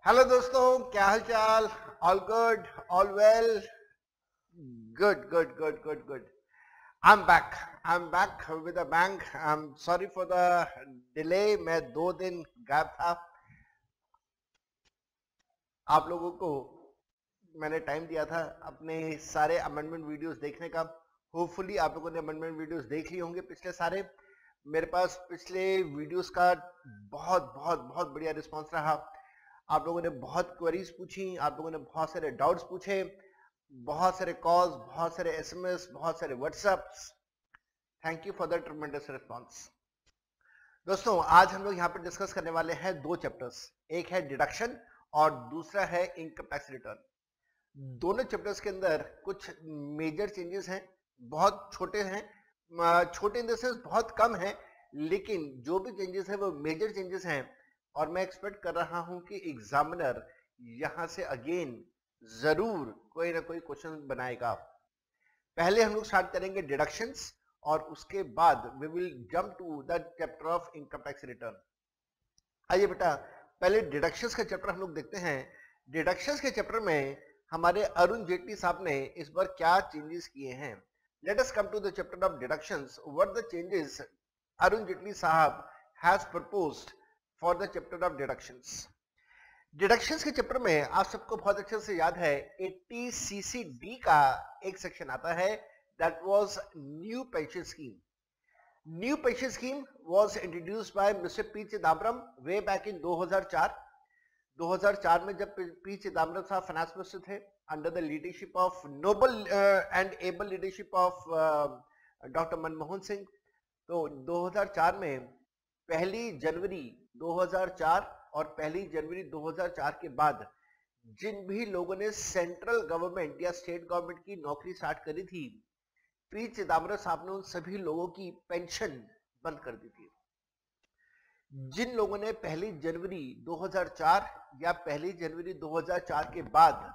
Hello दोस्तों, क्या हाल चाल। All good, all well. Good good good good good. I am back with a bank. I am sorry for the delay. मैं 2 दिन गायब था। आप लोगों को मैंने टाइम दिया था अपने सारे अमेंडमेंट वीडियोस देखने का। होपफुली आप लोगों ने अमेंडमेंट वीडियोस देख लिए होंगे पिछले सारे। मेरे पास पिछले वीडियोस का बहुत बहुत बहुत बढ़िया रिस्पांस रहा। आप लोगों ने बहुत क्वेरीज पूछी, आप लोगों ने बहुत सारे डाउट्स पूछे, बहुत सारे कॉल्स, बहुत सारे एसएमएस, बहुत सारे WhatsApps. Thank you for the tremendous response. दोस्तों, आज हम लोग यहाँ पर डिस्कस करने वाले हैं 2 चैप्टर्स। एक है डिडक्शन और दूसरा है इनकम टैक्स रिटर्न। दोनों चैप्टर्स के अंदर कुछ मेजर चेंजेस हैं, बहुत छोटे हैं। छोटे इन द सेंस बहुत कम है, लेकिन जो भी चेंजेस हैं वो मेजर चेंजेस हैं। और मैं एक्सपेक्ट कर रहा हूं कि एग्जामिनर यहां से अगेन जरूर कोई ना कोई क्वेश्चन बनाएगा। पहले हम लोग स्टार्ट करेंगे डिडक्शंस और उसके बाद we will jump to the chapter of income tax return. आइए बेटा, पहले डिडक्शंस का चैप्टर हम लोग देखते हैं। डिडक्शंस के चैप्टर में हमारे अरुण जेटली साहब ने इस बार क्या चेंजेस किए हैं। Let us come to the chapter of deductions. What the changes Arun Jaitley साहब has proposed for the chapter of deductions. Deductions के चैप्टर में आप सबको बहुत अच्छे से याद है 80 CCD का एक सेक्शन आता है, that was new pension scheme. New pension scheme was introduced by mister P Chidambaram way back in 2004। 2004 में जब पी चिदम्बरम साहब फाइनेंस मिनिस्टर थे, under the leadership of noble and able leadership of doctor Manmohan Singh. तो 2004 में 1 जनवरी 2004 और 1 जनवरी 2004 के बाद जिन भी लोगों ने सेंट्रल गवर्नमेंट या स्टेट गवर्नमेंट की नौकरी स्टार्ट करी थी, पी चिदम्बरम साहब ने उन सभी लोगों की पेंशन बंद कर दी थी। जिन लोगों ने 1 जनवरी 2004 या 1 जनवरी 2004 के बाद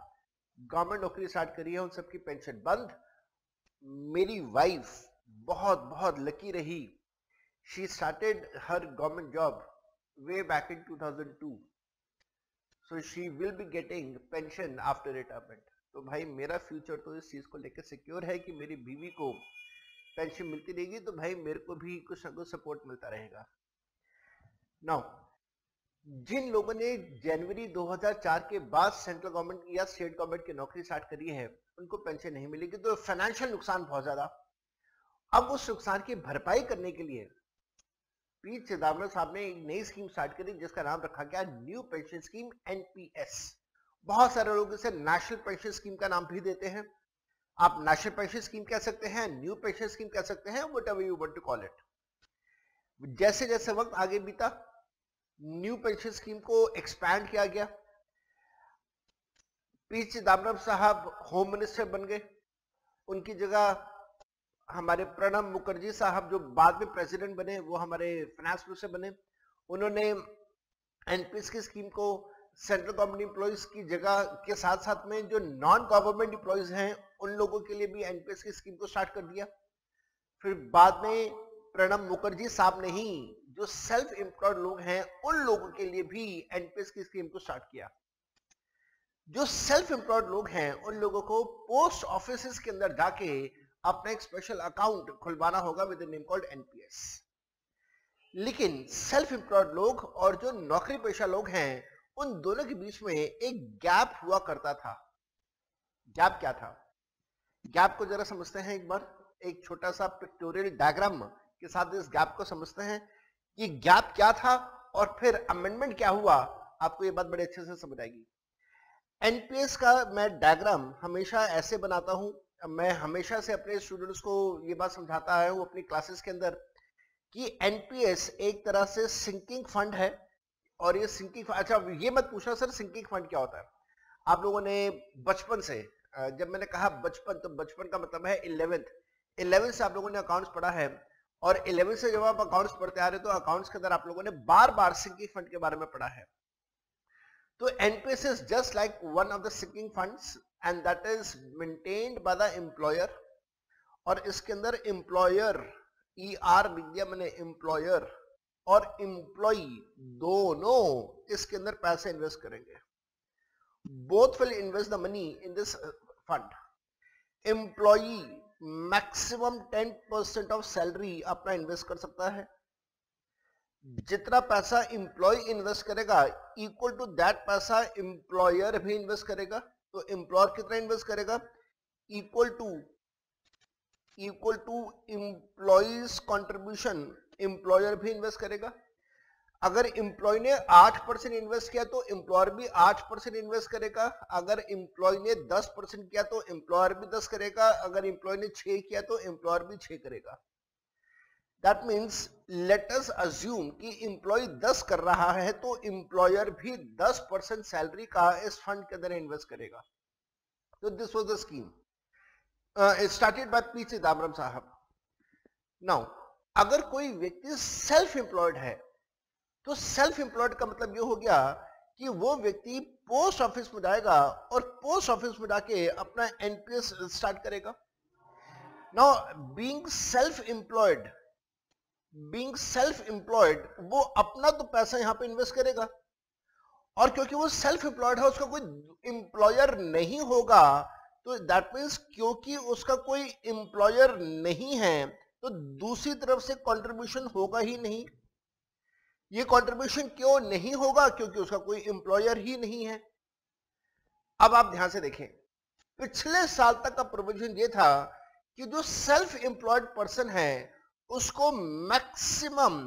गवर्नमेंट नौकरी स्टार्ट करी है, उन सबकी पेंशन बंद। मेरी वाइफ बहुत बहुत लकी रही। She started her government job way back in 2002, so she will be getting pension after retirement. तो भाई मेरा फ्यूचर तो इस चीज को लेकर सिक्योर है कि मेरी बीवी को पेंशन मिलती रहेगी, तो भाई मेरे को भी कुछ ना कुछ सपोर्ट मिलता रहेगा। नाउ, जिन लोगों ने जनवरी 2004 के बाद सेंट्रल गवर्नमेंट या स्टेट गवर्नमेंट की नौकरी स्टार्ट करी है, उनको पेंशन नहीं मिलेगी, तो फाइनेंशियल नुकसान बहुत ज्यादा। अब उस नुकसान की भरपाई करने के लिए पी चिदम्बरम साहब ने एक नई स्कीम स्टार्ट करी जिसका नाम रखा गया न्यू पेंशन स्कीम, NPS। बहुत सारे लोग इसे नेशनल पेंशन स्कीम का नाम भी देते हैं। आप नेशनल पेंशन स्कीम कह सकते हैं, न्यू पेंशन स्कीम कह सकते हैं, whatever you want to call it. जैसे जैसे वक्त आगे बीता, न्यू पेंशन स्कीम को एक्सपैंड किया गया। पी चिदम्बरम साहब होम मिनिस्टर बन गए, उनकी जगह हमारे प्रणब मुखर्जी साहब जो बाद में प्रेसिडेंट बने, वो हमारे फाइनेंस मिनिस्टर बने। उन्होंने एनपीएस की स्कीम को सेंट्रल गवर्नमेंट एम्प्लॉइज की जगह के साथ साथ में जो नॉन गवर्नमेंट एम्प्लॉइज हैं उन लोगों के लिए भी एनपीएस की स्कीम को स्टार्ट कर दिया। फिर बाद में प्रणब मुखर्जी साहब ने ही जो सेल्फ एम्प्लॉयड लोग हैं उन लोगों के लिए भी एनपीएस की स्कीम को स्टार्ट किया। जो सेल्फ एम्प्लॉयड लोग हैं उन लोगों को पोस्ट ऑफिस के अंदर जाके अपना एक स्पेशल अकाउंट खुलवाना होगा विद नेम कॉल्ड एनपीएस। लेकिन सेल्फ एम्प्लॉयड लोग और जो नौकरी पेशा लोग हैं उन दोनों के बीच में एक गैप हुआ करता था। गैप क्या था? गैप को जरा समझते हैं एक बार, एक छोटा सा पिक्टोरियल डायग्राम के साथ इस गैप को समझते हैं कि गैप क्या था और फिर अमेंडमेंट क्या हुआ। आपको ये बात बड़े अच्छे से समझ आएगी। एनपीएस का मैं डायग्राम हमेशा ऐसे बनाता हूं, मैं हमेशा से अपने स्टूडेंट्स को ये बात समझाता आया हूं अपनी क्लासेस के अंदर कि एनपीएस एक तरह से सिंकिंग फंड है। और ये सिंकिंग, अच्छा ये मत पूछना सर सिंकिंग फंड क्या होता है। आप लोगों ने बचपन से, जब मैंने कहा बचपन, तो बचपन का मतलब है 11th से आप लोगों ने अकाउंट्स पढ़ा है। और 11th से जब आप अकाउंट्स पढ़ते आ रहे हो तो अकाउंट्स के अंदर आप लोगों ने बार बार सिंकिंग फंड के बारे में पढ़ा है। तो NPS is just like one of the sinking funds and that is maintained by the employer। और इसके अंदर एम्प्लॉयर, ER लिख दिया मैंने, एम्प्लॉयर और एम्प्लॉई दोनों इसके अंदर पैसे इन्वेस्ट करेंगे। both will invest the money in this fund. Employee maximum 10% of salary अपना इन्वेस्ट कर सकता है. जितना पैसा एम्प्लॉय इन्वेस्ट करेगा इक्वल टू दैट पैसा एम्प्लॉयर भी इन्वेस्ट करेगा. तो एम्प्लॉयर कितना इन्वेस्ट करेगा? Equal to employees contribution employer भी इन्वेस्ट करेगा. अगर एम्प्लॉय ने 8% इन्वेस्ट किया तो एम्प्लॉयर भी 8% इन्वेस्ट करेगा. अगर एम्प्लॉय ने 10% किया तो एम्प्लॉयर भी 10 करेगा. अगर एम्प्लॉय ने 6 किया तो एम्प्लॉयर भी 6 करेगा. That means let us assume कि एम्प्लॉय 10 कर रहा है तो एम्प्लॉयर भी 10% सैलरी का इस फंड के अंदर इन्वेस्ट करेगा. तो this was the scheme started by P Chidambaram साहब. नाउ अगर कोई व्यक्ति सेल्फ एम्प्लॉयड है तो सेल्फ एम्प्लॉयड का मतलब ये हो गया कि वो व्यक्ति पोस्ट ऑफिस में जाएगा और पोस्ट ऑफिस में जाके अपना एनपीएस स्टार्ट करेगा. नाउ बीइंग सेल्फ एम्प्लॉयड वो अपना तो पैसा यहां पे इन्वेस्ट करेगा और क्योंकि वो सेल्फ एम्प्लॉयड है उसका कोई एम्प्लॉयर नहीं होगा. तो दैट मीन्स क्योंकि उसका कोई एम्प्लॉयर नहीं है तो दूसरी तरफ से कंट्रीब्यूशन होगा ही नहीं. ये कंट्रीब्यूशन क्यों नहीं होगा? क्योंकि उसका कोई एम्प्लॉयर ही नहीं है. अब आप ध्यान से देखें, पिछले साल तक का प्रोविजन ये था कि जो सेल्फ एम्प्लॉयड पर्सन है उसको maximum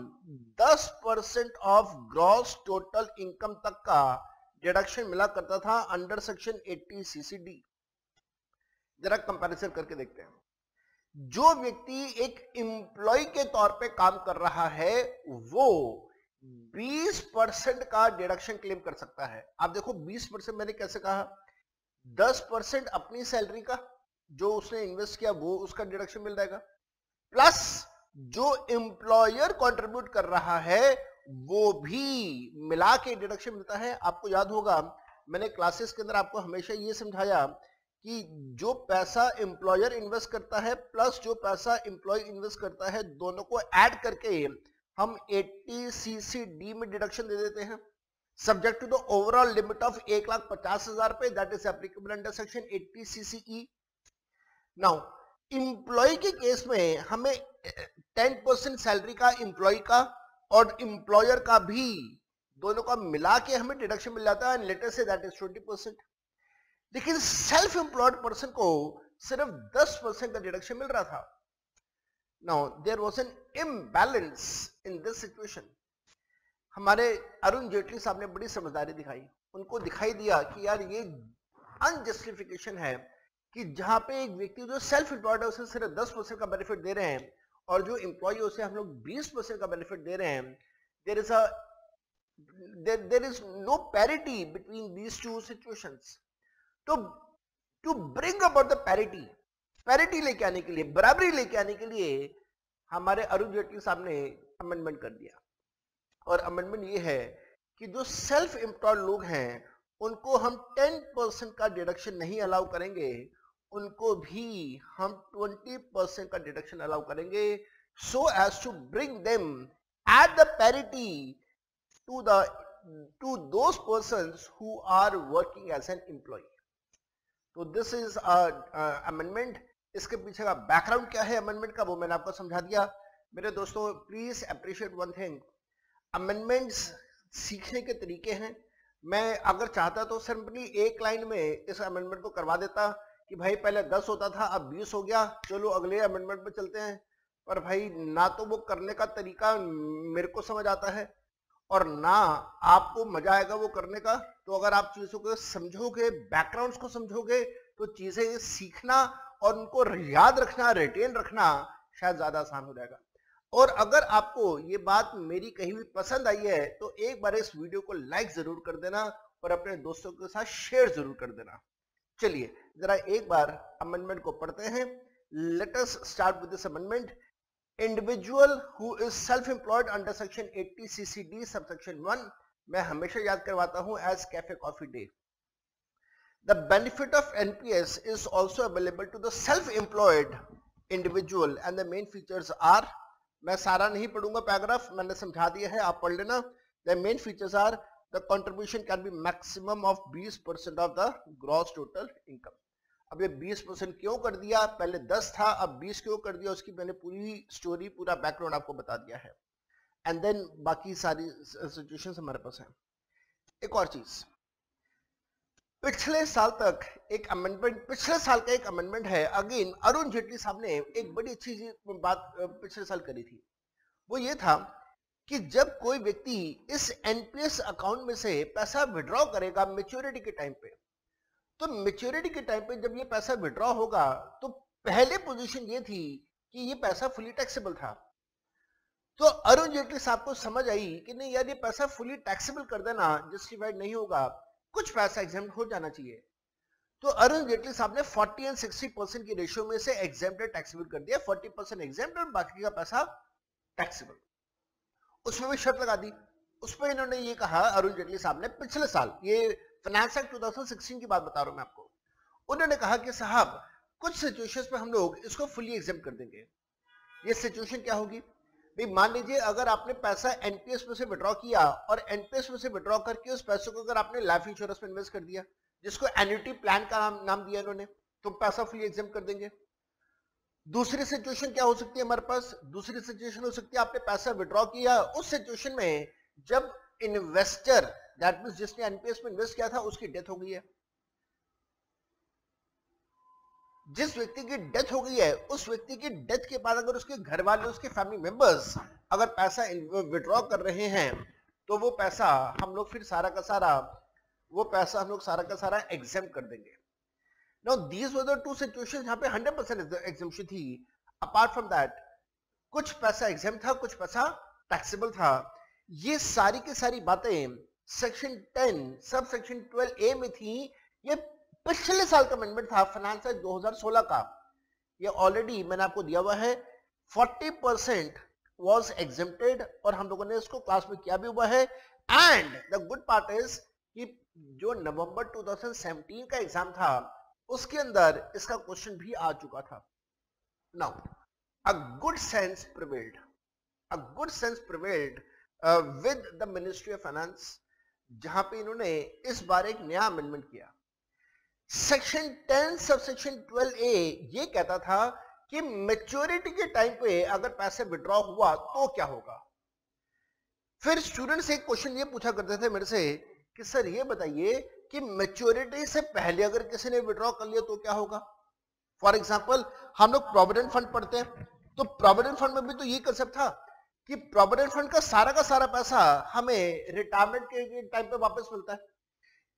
10% of gross total income तक का डिडक्शन मिला करता था अंडर सेक्शन 80 CCD. जरा कंपैरिजन करके देखते हैं. जो व्यक्ति एक एम्प्लॉय के तौर पे काम कर रहा है वो 20% का डिडक्शन क्लेम कर सकता है. आप देखो 20% मैंने कैसे कहा? 10% अपनी सैलरी का जो उसने इन्वेस्ट किया वो उसका डिडक्शन मिल जाएगा, प्लस जो एम्प्लॉयर कंट्रीब्यूट कर रहा है वो भी मिला के डिडक्शन मिलता है. आपको याद होगा मैंने क्लासेस के अंदर आपको हमेशा ये समझाया कि जो पैसा एम्प्लॉयर इन्वेस्ट करता है प्लस जो पैसा एम्प्लॉय इन्वेस्ट करता है दोनों को ऐड करके हम 80 CCD में डिडक्शन दे देते हैं subject to the overall limit of 1,50,000 पे. That is applicable under section 80 CCE. Now employee के केस में हमें 10% सैलरी का एम्प्लॉय का और एम्प्लॉयर का भी दोनों का मिला के हमें डिडक्शन मिल जाता है and later say that is 20%. लेकिन सेल्फ एम्प्लॉयड पर्सन को सिर्फ 10% का डिडक्शन मिल रहा था. Now there was an imbalance in this situation. हमारे अरुण जेटली साहब ने बड़ी समझदारी दिखाई. उनको दिखाई दिया कि यार ये अनजस्टिफिकेशन है कि जहां पे एक व्यक्ति जो सेल्फ एम्प्लॉयड है उसे सिर्फ 10% का बेनिफिट दे रहे हैं और जो एम्प्लॉय उसे हम लोग 20% का बेनिफिट दे रहे हैं. there is no parity between these two situations. to bring about the parity लेके आने के लिए, बराबरी लेके आने के लिए हमारे अरुण जेटली साहब ने अमेंडमेंट कर दिया. और अमेंडमेंट ये है कि जो सेल्फ एम्प्लॉयड लोग हैं उनको हम 10% का डिडक्शन नहीं अलाउ करेंगे, उनको भी हम 20% का डिडक्शन अलाउ करेंगे so as to bring them at the parity to those persons who are working as an employee. तो दिस इज अमेंडमेंट. इसके पीछे का बैकग्राउंड क्या है अमेंडमेंट का वो मैंने आपको समझा दिया. मेरे दोस्तों please appreciate one thing, amendments सीखने के तरीके हैं. मैं अगर चाहता तो सिंपली एक लाइन में इस अमेंडमेंट को करवा देता कि भाई पहले 10 होता था अब 20 हो गया, चलो अगले अमेंडमेंट पे चलते हैं. पर भाई ना तो वो करने का तरीका मेरे को समझ आता है और ना आपको मजा आएगा वो करने का. तो अगर आप चीजों को समझोगे, बैकग्राउंड्स को समझोगे तो चीजें सीखना और उनको याद रखना, रिटेन रखना शायद ज्यादा आसान हो जाएगा. और अगर आपको ये बात मेरी कही हुई पसंद आई है तो एक बार इस वीडियो को लाइक जरूर कर देना और अपने दोस्तों के साथ शेयर जरूर कर देना. चलिए जरा एक बार अमेंडमेंट को पढ़ते हैं. Let us start with this amendment. Individual who is self employed under section 80 CCD subsection 1, मैं हमेशा याद करवाता हूं as cafe coffee day. The benefit of NPS is also available to the self-employed individual and the main features are, मैं सारा नहीं पढ़ूंगा paragraph, मैंने समझा दिया है, आप पढ़ लेना. The main features are the contribution can be maximum of 20% of the gross total income. अब ये 20% क्यों कर दिया, पहले 10 था अब 20 क्यों कर दिया, उसकी मैंने पूरी स्टोरी पूरा बैकग्राउंड आपको बता दिया है। एंड देन बाकी सारी सिचुएशंस हमारे पास है। एक और चीज, पिछले साल तक एक अमेंडमेंट, पिछले साल का एक अमेंडमेंट है, अगेन अरुण जेटली साहब ने एक बड़ी अच्छी बात पिछले साल करी थी। वो ये था कि जब कोई व्यक्ति इस एनपीएस अकाउंट में से पैसा विड्रॉ करेगा मैच्योरिटी के टाइम पे, तो मैच्योरिटी के टाइम पे जब ये पैसा विड्रॉ होगा तो पहले पोजीशन ये थी कि ये पैसा फुली टैक्सेबल था। तो अरुण जेटली साहब को समझ आई कि नहीं यार, ये पैसा फुली टैक्सेबल कर देना जस्टिफाइड नहीं होगा, कुछ पैसा एग्जेम्प्ट हो जाना चाहिए। तो अरुण जेटली साहब ने 40 और 60% की रेशियो में से एग्जेम्प्टेड टैक्सेबल कर दिया, 40% एग्जेम्प्ट और बाकी का पैसा टैक्सेबल। उसमें भी शर्त लगा दी। उसमें इन्होंने ये कहा, अरुण जेटली साहब ने पिछले साल, ये फाइनेंस एक्ट 2016 की बात बता रहा हूं मैं आपको, उन्होंने कहा कि साहब कुछ सिचुएशंस में हम लोग इसको फुली एग्जेम्प्ट कर देंगे। ये सिचुएशन क्या होगी भाई, मान लीजिए अगर आपने पैसा एनपीएस में से विड्रॉ किया और एनपीएस में से विड्रॉ करके उस पैसे को अगर आपने लाइफ इंश्योरेंस में इन्वेस्ट कर दिया, जिसको एन्युटी प्लान का नाम दिया इन्होंने, तो पैसा फुली एग्जेम्प्ट कर देंगे। दूसरी सिचुएशन क्या हो सकती है हमारे पास, दूसरी सिचुएशन हो सकती है आपने पैसा विड्रॉ किया, उस सिचुएशन में जब इन्वेस्टर, दैट मींस जिसने एनपीएस में इन्वेस्ट किया था, उसकी डेथ हो गई है। जिस व्यक्ति की डेथ हो गई है, उस व्यक्ति की डेथ के बाद अगर उसके घर वाले, उसके फैमिली मेंबर्स अगर पैसा विड्रॉ कर रहे हैं, तो वो पैसा हम लोग फिर सारा का सारा, वो पैसा हम लोग सारा का सारा एग्जेम्प्ट कर देंगे। Now these were the two situations जहां पे 100% एग्जेम्पशन थी। अपार्ट फ्रॉम दैट कुछ पैसा एग्जेम्प्ट था, कुछ पैसा टैक्सेबल था। ये सारी की सारी बातें सेक्शन 10 सब सेक्शन 12A में थी। ये पिछले साल का अमेंडमेंट था, फाइनेंस एक्ट 2016 का। ये ऑलरेडी मैंने आपको दिया हुआ है, 40% वॉज एग्जेम्प्टेड और हम लोगों ने इसको क्लास में किया भी हुआ है। And the good part is कि जो नवंबर 2017 का एग्जाम था उसके अंदर इसका क्वेश्चन भी आ चुका था। Now a good sense prevailed, a good sense prevailed with the ministry of finance, जहां पे इन्होंने इस बार एक नया अमेंडमेंट किया। सेक्शन 10 सबसेक्शन 12A ये कहता था कि मैच्योरिटी के टाइम पे अगर पैसे विड्रॉ हुआ तो क्या होगा। फिर स्टूडेंट्स एक क्वेश्चन ये पूछा करते थे मेरे से कि सर ये बताइए कि मैच्योरिटी से पहले अगर किसी ने विड्रॉ कर लिया तो क्या होगा। फॉर एग्जांपल हम लोग प्रोविडेंट फंड पढ़ते हैं, तो प्रोविडेंट फंड में भी तो ये कंसेप्ट था कि प्रोविडेंट फंड का सारा पैसा हमें रिटायरमेंट के टाइम पे वापस मिलता है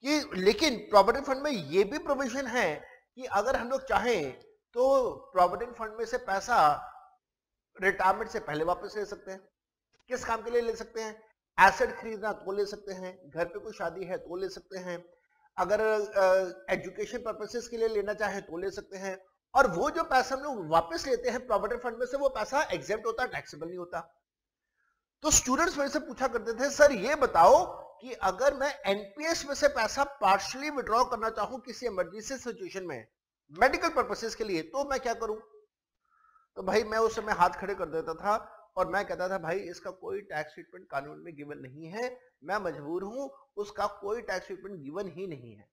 कि, लेकिन प्रोविडेंट फंड में ये भी प्रोविजन है कि अगर हम लोग चाहें तो प्रोविडेंट फंड में से पैसा रिटायरमेंट से पहले वापस ले सकते हैं। किस काम के लिए ले सकते हैं, एसेट खरीदना तो ले सकते हैं, घर पे कोई शादी है तो ले सकते हैं, अगर एजुकेशन पर्पसेस के लिए लेना चाहे तो ले सकते हैं। और वो जो पैसा हम लोग वापस लेते हैं प्रोविडेंट फंड में से, वो पैसा एग्जेम्प्ट होता है, टैक्सेबल नहीं होता। तो स्टूडेंट्स मेरे से पूछा करते थे सर ये बताओ कि अगर मैं एनपीएस में से पैसा पार्शियली विड्रॉ करना चाहूं किसी इमरजेंसी सिचुएशन में मेडिकल पर्पसेस के लिए, तो मैं क्या करूं। तो भाई मैं उस समय हाथ खड़े कर देता था और मैं कहता था भाई इसका कोई टैक्स ट्रीटमेंट कानून में गिवन नहीं है, मैं मजबूर हूं, उसका कोई टैक्स ट्रीटमेंट गिवन ही नहीं है।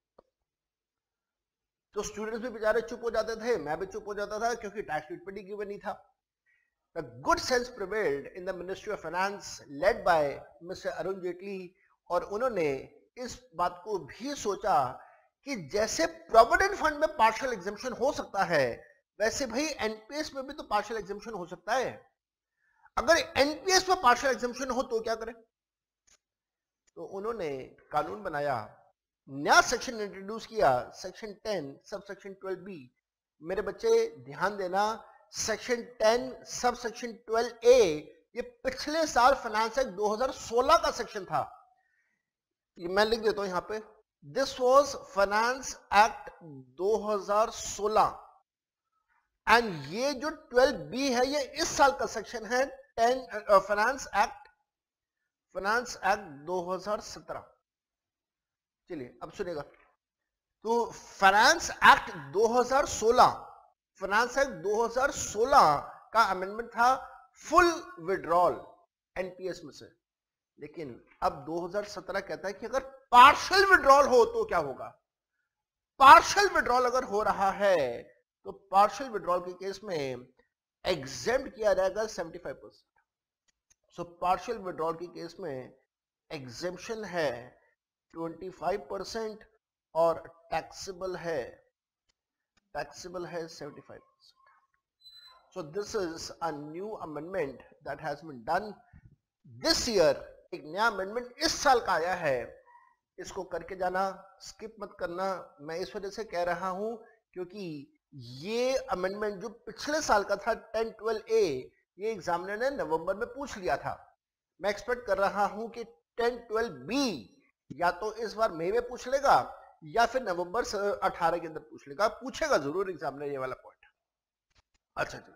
तो स्टूडेंट्स भी बेचारे चुप हो जाते थे, मैं भी चुप हो जाता था क्योंकि टैक्स ट्रीटमेंट ही गिवन नहीं था। The good sense prevailed in the Ministry of Finance led by Mr. Arun Jaitley, और उन्होंने इस बात को भी सोचा कि जैसे प्रोविडेंट फंड में पार्शियल एग्जेम्पशन हो सकता है, वैसे भाई एनपीएस में भी तो पार्शियल एग्जेम्पशन हो सकता है। अगर एनपीएस में पार्शियल एग्जेम्पशन हो तो क्या करें। तो उन्होंने कानून बनाया, नया सेक्शन इंट्रोड्यूस किया, सेक्शन 10 सब सेक्शन 12B। मेरे बच्चे ध्यान देना, सेक्शन 10 सब सेक्शन 12A ये पिछले साल फाइनेंस एक्ट 2016 का सेक्शन था। ये मैं लिख देता हूं यहां पे, this was finance act 2016 and ये जो 12B है ये इस साल का सेक्शन है, 10 फाइनेंस एक्ट 2017। चलिए अब सुनिएगा, तो फाइनेंस एक्ट 2016, फाइनेंस एक्ट 2016 का अमेंडमेंट था फुल विड्रॉल एनपीएस में से। लेकिन अब 2017 कहता है कि अगर पार्शियल विड्रॉल हो तो क्या होगा। पार्शियल विड्रॉल अगर हो रहा है तो पार्शियल विड्रॉल के केस में एग्जेम्प्ट किया जाएगा 75%। सो पार्शियल विड्रॉल के केस में एग्जेम्पशन है 25% और टैक्सेबल है 75%. So this is a new amendment that has been done this year. एक नया अमेंडमेंट इस साल का आया है, इसको करके जाना, स्किप मत करना। मैं इस वजह से कह रहा हूं क्योंकि ये अमेंडमेंट जो पिछले साल का था 10-12A, ये एग्जामिनर ने नवंबर में पूछ लिया था। मैं एक्सपेक्ट कर रहा हूं कि 10-12B या तो इस बार मई में पूछ लेगा या फिर नवंबर 18 के अंदर पूछ लेगा। पूछेगा जरूर एग्जामिनर ये वाला पॉइंट। अच्छा जी,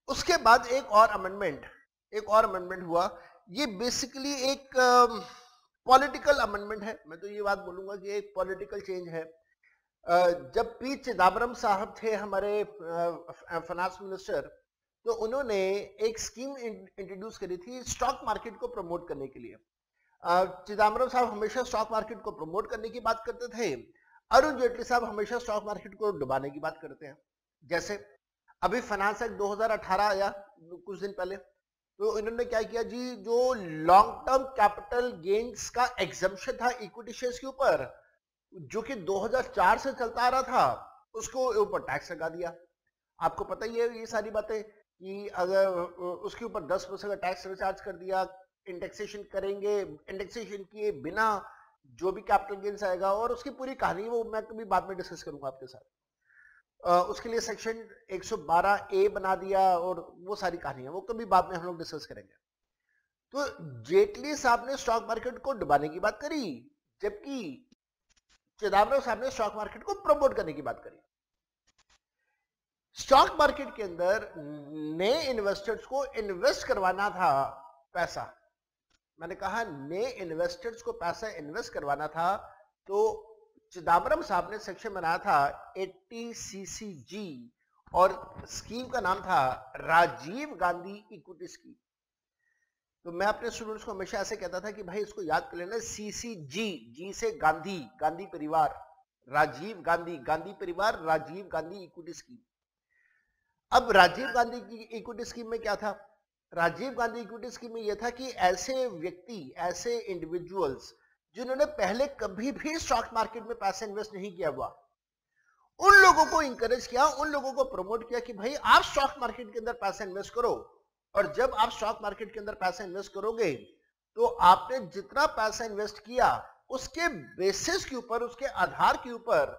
उसके बाद एक और अमेंडमेंट हुआ। ये बेसिकली एक पॉलिटिकल अमेंडमेंट है। मैं तो ये बात बोलूंगा कि एक पॉलिटिकल चेंज है। जब पी चिदम्बरम साहब थे हमारे फाइनेंस मिनिस्टर, तो उन्होंने एक स्कीम इंट्रोड्यूस करी थी स्टॉक मार्केट को प्रमोट करने के लिए। चिदम्बरम साहब हमेशा स्टॉक मार्केट को प्रमोट करने की बात करते थे, अरुण जेटली साहब हमेशा स्टॉक मार्केट को डुबाने की बात करते हैं। जैसे अभी फाइनेंस एक्ट 2018 आया कुछ दिन पहले, तो इन्होंने क्या किया जी, जो लॉन्ग टर्म कैपिटल गेन्स का एग्जम्पशन था इक्विटी शेयर्स के ऊपर, जो कि 2004 से चलता आ रहा था, उसको ऊपर टैक्स लगा दिया। आपको पता ही है ये सारी बातें कि अगर उसके ऊपर 10% का टैक्स चार्ज कर दिया, इंडेक्सेशन करेंगे, इंडेक्सेशन किए बिना जो भी कैपिटल गेन्स आएगा, और उसकी पूरी कहानी वो मैं कभी बाद में डिस्कस करूंगा आपके साथ। उसके लिए सेक्शन 112A बना दिया और वो सारी कहानियां वो कभी बाद में हम लोग डिस्कस करेंगे। तो जेटली साहब ने स्टॉक मार्केट को डुबाने की बात करी, जबकि चिदम्बरम साहब ने स्टॉक मार्केट को प्रमोट करने की बात करी। स्टॉक मार्केट के अंदर नए इन्वेस्टर्स को इन्वेस्ट करवाना था पैसा। मैंने कहा नए इन्वेस्टर्स को पैसा इन्वेस्ट करवाना था, तो चिदम्बरम साहब ने सेक्शन बनाया था 80CCG और स्कीम का नाम था राजीव गांधी इक्विटी स्कीम। तो मैं अपने स्टूडेंट्स को हमेशा ऐसे कहता था कि भाई इसको याद कर लेना, CCG, जी से गांधी, गांधी परिवार, राजीव गांधी, गांधी परिवार, राजीव गांधी इक्विटी स्कीम। अब राजीव गांधी की इक्विटी स्कीम में क्या था? राजीव गांधी इक्विटी स्कीम में यह था कि ऐसे व्यक्ति, ऐसे इंडिविजुअल्स जिन्होंने पहले कभी भी स्टॉक मार्केट में पैसा इन्वेस्ट नहीं किया हुआ, उन लोगों को इंकरेज किया, उन लोगों को प्रमोट किया कि भाई आप स्टॉक मार्केट के अंदर पैसा इन्वेस्ट करो, और जब आप स्टॉक मार्केट के अंदर पैसा इन्वेस्ट करोगे तो आपने जितना पैसा इन्वेस्ट किया उसके बेसिस के ऊपर, उसके आधार के ऊपर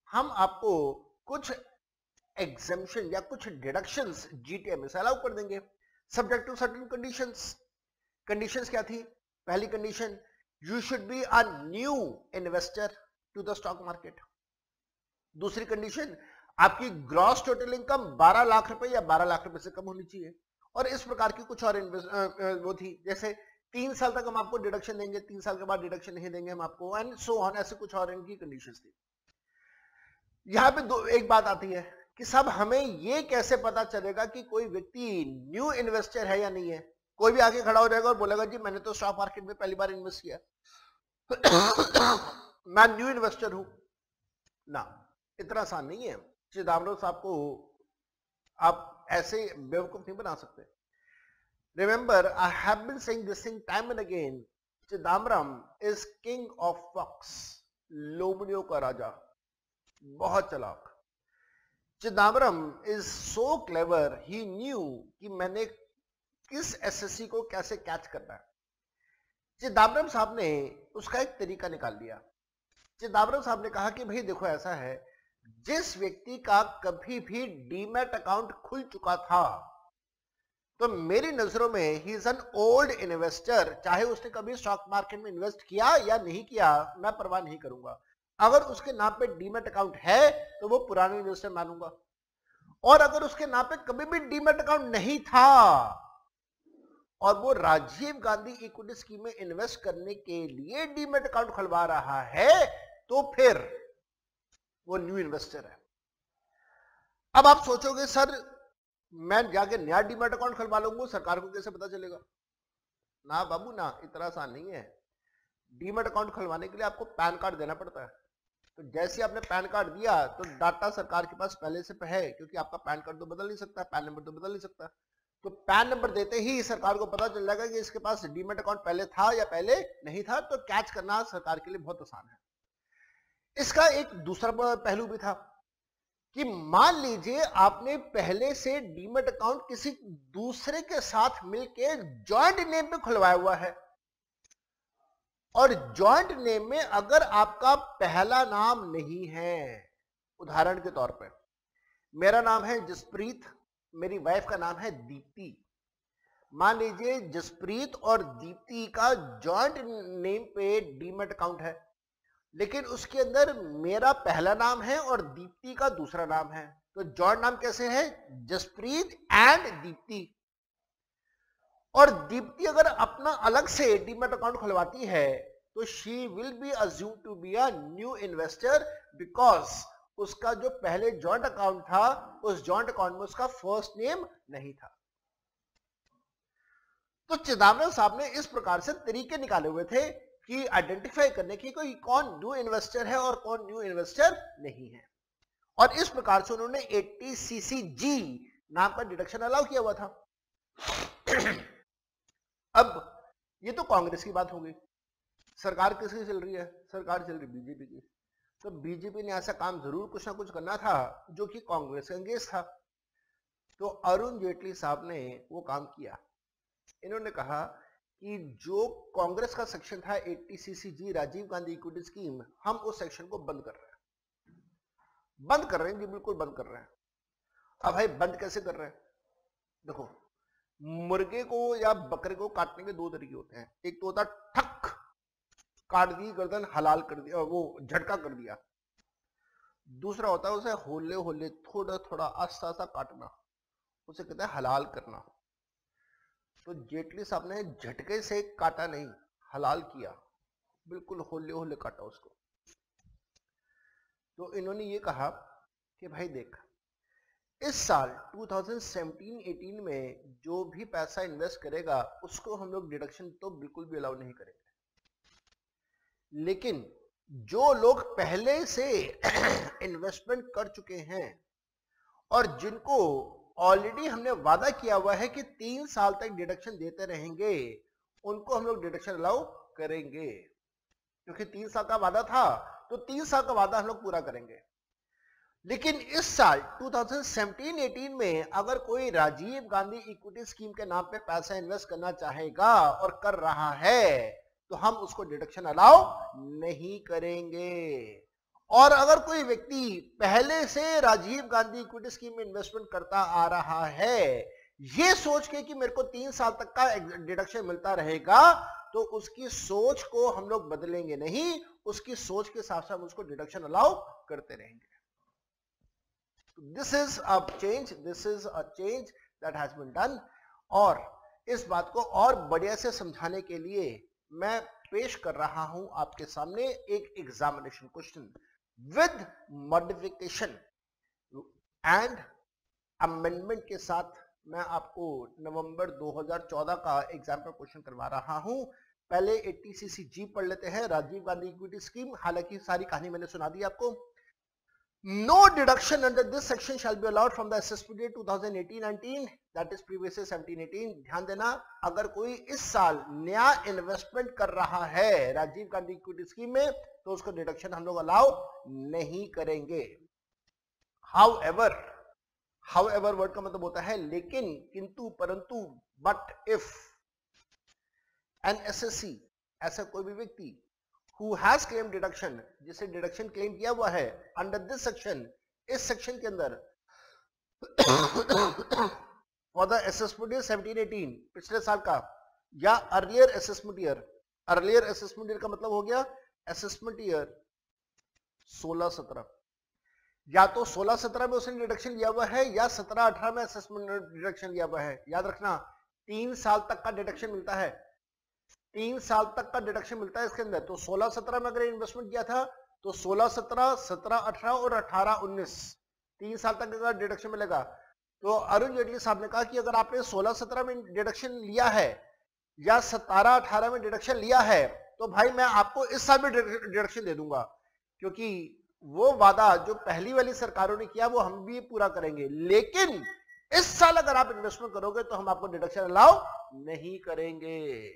हम आपको कुछ एग्जेम्पशन या कुछ डिडक्शंस जीटीएम से अलाउ कर देंगे, subject to certain conditions. Conditions क्या थी? पहली condition, you should be a new investor to the stock market. दूसरी कंडीशन, आपकी ग्रॉस टोटल इनकम 12 लाख रुपए या 12 लाख रुपए से कम होनी चाहिए। और इस प्रकार की कुछ और वो थी, जैसे 3 साल तक हम आपको डिडक्शन देंगे, 3 साल के बाद डिडक्शन नहीं देंगे हम आपको, एंड सो ऑन, ऐसे कुछ और इनकी कंडीशंस थी। यहाँ पे एक बात आती है कि सब हमें ये कैसे पता चलेगा कि कोई व्यक्ति न्यू इन्वेस्टर है या नहीं है? कोई भी आगे खड़ा हो जाएगा और बोलेगा जी मैंने तो स्टॉक मार्केट में पहली बार इन्वेस्ट किया, मैं न्यू इन्वेस्टर हूं ना। इतना आसान नहीं है। चिदम्बरम साहब को आप ऐसे बेवकूफ नहीं बना सकते। Remember, I have been saying this thing time and again, Chidambaram is king of fox, लोमड़ियों का राजा, बहुत चालाक। Chidambaram is so clever, he knew कि मैंने किस एसएससी को कैसे कैच करना है। चिदम्बरम साहब ने उसका एक तरीका निकाल लिया। चिदम्बरम साहब ने कहा कि भाई देखो ऐसा है, जिस व्यक्ति का कभी भी डीमैट अकाउंट खुल चुका था, तो मेरी नजरों में he is an old investor. चाहे उसने कभी स्टॉक मार्केट में इन्वेस्ट किया या नहीं किया, मैं परवाह नहीं करूंगा। अगर उसके नाम पे डीमैट अकाउंट है तो वो पुराना इन्वेस्टर मानूंगा, और अगर उसके नाम पे कभी भी डीमैट अकाउंट नहीं था और वो राजीव गांधी इक्विटी स्कीम में इन्वेस्ट करने के लिए डीमैट अकाउंट खुलवा रहा है, तो फिर वो न्यू इन्वेस्टर है। अब आप सोचोगे सर मैं जाके नया डीमैट अकाउंट खुलवा लूंगा, सरकार को कैसे पता चलेगा? ना बाबू ना, इतना आसान नहीं है। डीमैट अकाउंट खुलवाने के लिए आपको पैन कार्ड देना पड़ता है। तो जैसे ही आपने पैन कार्ड दिया तो डाटा सरकार के पास पहले से है, क्योंकि आपका पैन कार्ड तो बदल नहीं सकता, पैन नंबर तो बदल नहीं सकता। तो पैन नंबर देते ही सरकार को पता चल जाएगा कि इसके पास डीमैट अकाउंट पहले था या पहले नहीं था। तो कैच करना सरकार के लिए बहुत आसान है। इसका एक दूसरा पहलू भी था कि मान लीजिए आपने पहले से डीमैट अकाउंट किसी दूसरे के साथ मिलकर जॉइंट नेम पे खुलवाया हुआ है, और जॉइंट नेम में अगर आपका पहला नाम नहीं है, उदाहरण के तौर पे मेरा नाम है जसप्रीत, मेरी वाइफ का नाम है दीप्ति। मान लीजिए जसप्रीत और दीप्ति का जॉइंट नेम पे डीमैट अकाउंट है, लेकिन उसके अंदर मेरा पहला नाम है और दीप्ति का दूसरा नाम है। तो जॉइंट नाम कैसे है? जसप्रीत एंड दीप्ति। और दीप्ति अगर अपना अलग से डीमैट अकाउंट खुलवाती है तो she will be assume to be a new investor, because उसका जो पहले जॉइंट अकाउंट था उस जॉइंट अकाउंट में उसका फर्स्ट नेम नहीं था। तो चिदम्बरम साहब ने इस प्रकार से तरीके निकाले हुए थे कि आइडेंटिफाई करने की कोई कौन न्यू इन्वेस्टर है और कौन न्यू इन्वेस्टर नहीं है। और इस प्रकार से उन्होंने 80cc-G नाम का डिडक्शन अलाउ किया हुआ था। अब ये तो कांग्रेस की बात हो गई। सरकार किसकी चल रही है? सरकार चल रही बीजेपी की। तो बीजेपी ने ऐसा काम जरूर कुछ ना कुछ करना था जो कि कांग्रेस के अगेंस्ट था। तो अरुण जेटली साहब ने वो काम किया। इन्होंने कहा कि जो कांग्रेस का सेक्शन था 80cc-G Rajiv Gandhi equity scheme, हम उस सेक्शन को बंद कर रहे हैं। बंद कर रहे हैं जी, बिल्कुल बंद कर रहे हैं। अब भाई बंद कैसे कर रहे हैं? देखो, मुर्गे को या बकरे को काटने के दो तरीके होते हैं। एक तो होता ठक काट दी गर्दन, हलाल कर दिया, वो झटका कर दिया। दूसरा होता है उसे होले होले थोड़ा थोड़ा आस्ता आस्ता काटना, उसे कहते हैं हलाल करना। तो जेटली साहब ने झटके से काटा नहीं, हलाल किया, बिल्कुल होले होले काटा उसको। तो इन्होंने ये कहा कि भाई देख, इस साल 2017-18 में जो भी पैसा इन्वेस्ट करेगा उसको हम लोग डिडक्शन तो बिल्कुल भी अलाउ नहीं करेंगे, लेकिन जो लोग पहले से इन्वेस्टमेंट कर चुके हैं और जिनको ऑलरेडी हमने वादा किया हुआ है कि 3 साल तक डिडक्शन देते रहेंगे, उनको हम लोग डिडक्शन अलाउ करेंगे। क्योंकि 3 साल का वादा था तो 3 साल का वादा हम लोग पूरा करेंगे। लेकिन इस साल 2017-18 में अगर कोई राजीव गांधी इक्विटी स्कीम के नाम पे पैसा इन्वेस्ट करना चाहेगा और कर रहा है तो हम उसको डिडक्शन अलाउ नहीं करेंगे। और अगर कोई व्यक्ति पहले से राजीव गांधी इक्विटी स्कीम में इन्वेस्टमेंट करता आ रहा है ये सोच के कि मेरे को 3 साल तक का डिडक्शन मिलता रहेगा, तो उसकी सोच को हम लोग बदलेंगे नहीं, उसकी सोच के साथ साथ उसको डिडक्शन अलाउ करते रहेंगे। This is a change, this is a change that has been done. और इस बात को और बढ़िया से समझाने के लिए मैं पेश कर रहा हूं आपके सामने एक examination question with modification and amendment के साथ। मैं आपको नवंबर 2014 का एग्जाम्पल क्वेश्चन करवा रहा हूं। पहले 80cc-G पढ़ लेते हैं, राजीव गांधी इक्विटी स्कीम। हालांकि सारी कहानी मैंने सुना दी आपको। No deduction under this section shall be allowed from the assessment year 2018-19, that is previously 17-18। ध्यान देना, अगर कोई इस साल नया इन्वेस्टमेंट कर रहा है राजीव गांधी इक्विटी स्कीम में तो उसको डिडक्शन हम लोग अलाउ नहीं करेंगे। However वर्ड का मतलब होता है लेकिन, किंतु, परंतु, बट इफ एन एसएससी, ऐसा कोई भी व्यक्ति who has claimed deduction, जिसे डिडक्शन क्लेम किया हुआ है अंडर दिस सेक्शन, इस सेक्शन के अंदर फॉर द असेसमेंट ईयर 17-18, पिछले साल का, या earlier assessment year. Earlier assessment year का मतलब हो गया असेसमेंट ईयर 16-17, या तो 16-17 में उसने डिडक्शन लिया हुआ है या 17-18 में असेसमेंट डिडक्शन लिया हुआ है। याद रखना 3 साल तक का डिडक्शन मिलता है, 3 साल तक का डिडक्शन मिलता है इसके अंदर। तो 16-17 में अगर इन्वेस्टमेंट किया था तो 16-17, 17-18 और 18-19 3 साल तक अगर डिडक्शन मिलेगा। तो अरुण जेटली साहब ने कहा कि अगर आपने 16-17 में डिडक्शन लिया है या 17-18 में डिडक्शन लिया है तो भाई मैं आपको इस साल भी डिडक्शन दे दूंगा, क्योंकि वो वादा जो पहली वाली सरकारों ने किया वो हम भी पूरा करेंगे। लेकिन इस साल अगर आप इन्वेस्टमेंट करोगे तो हम आपको डिडक्शन अलाउ नहीं करेंगे।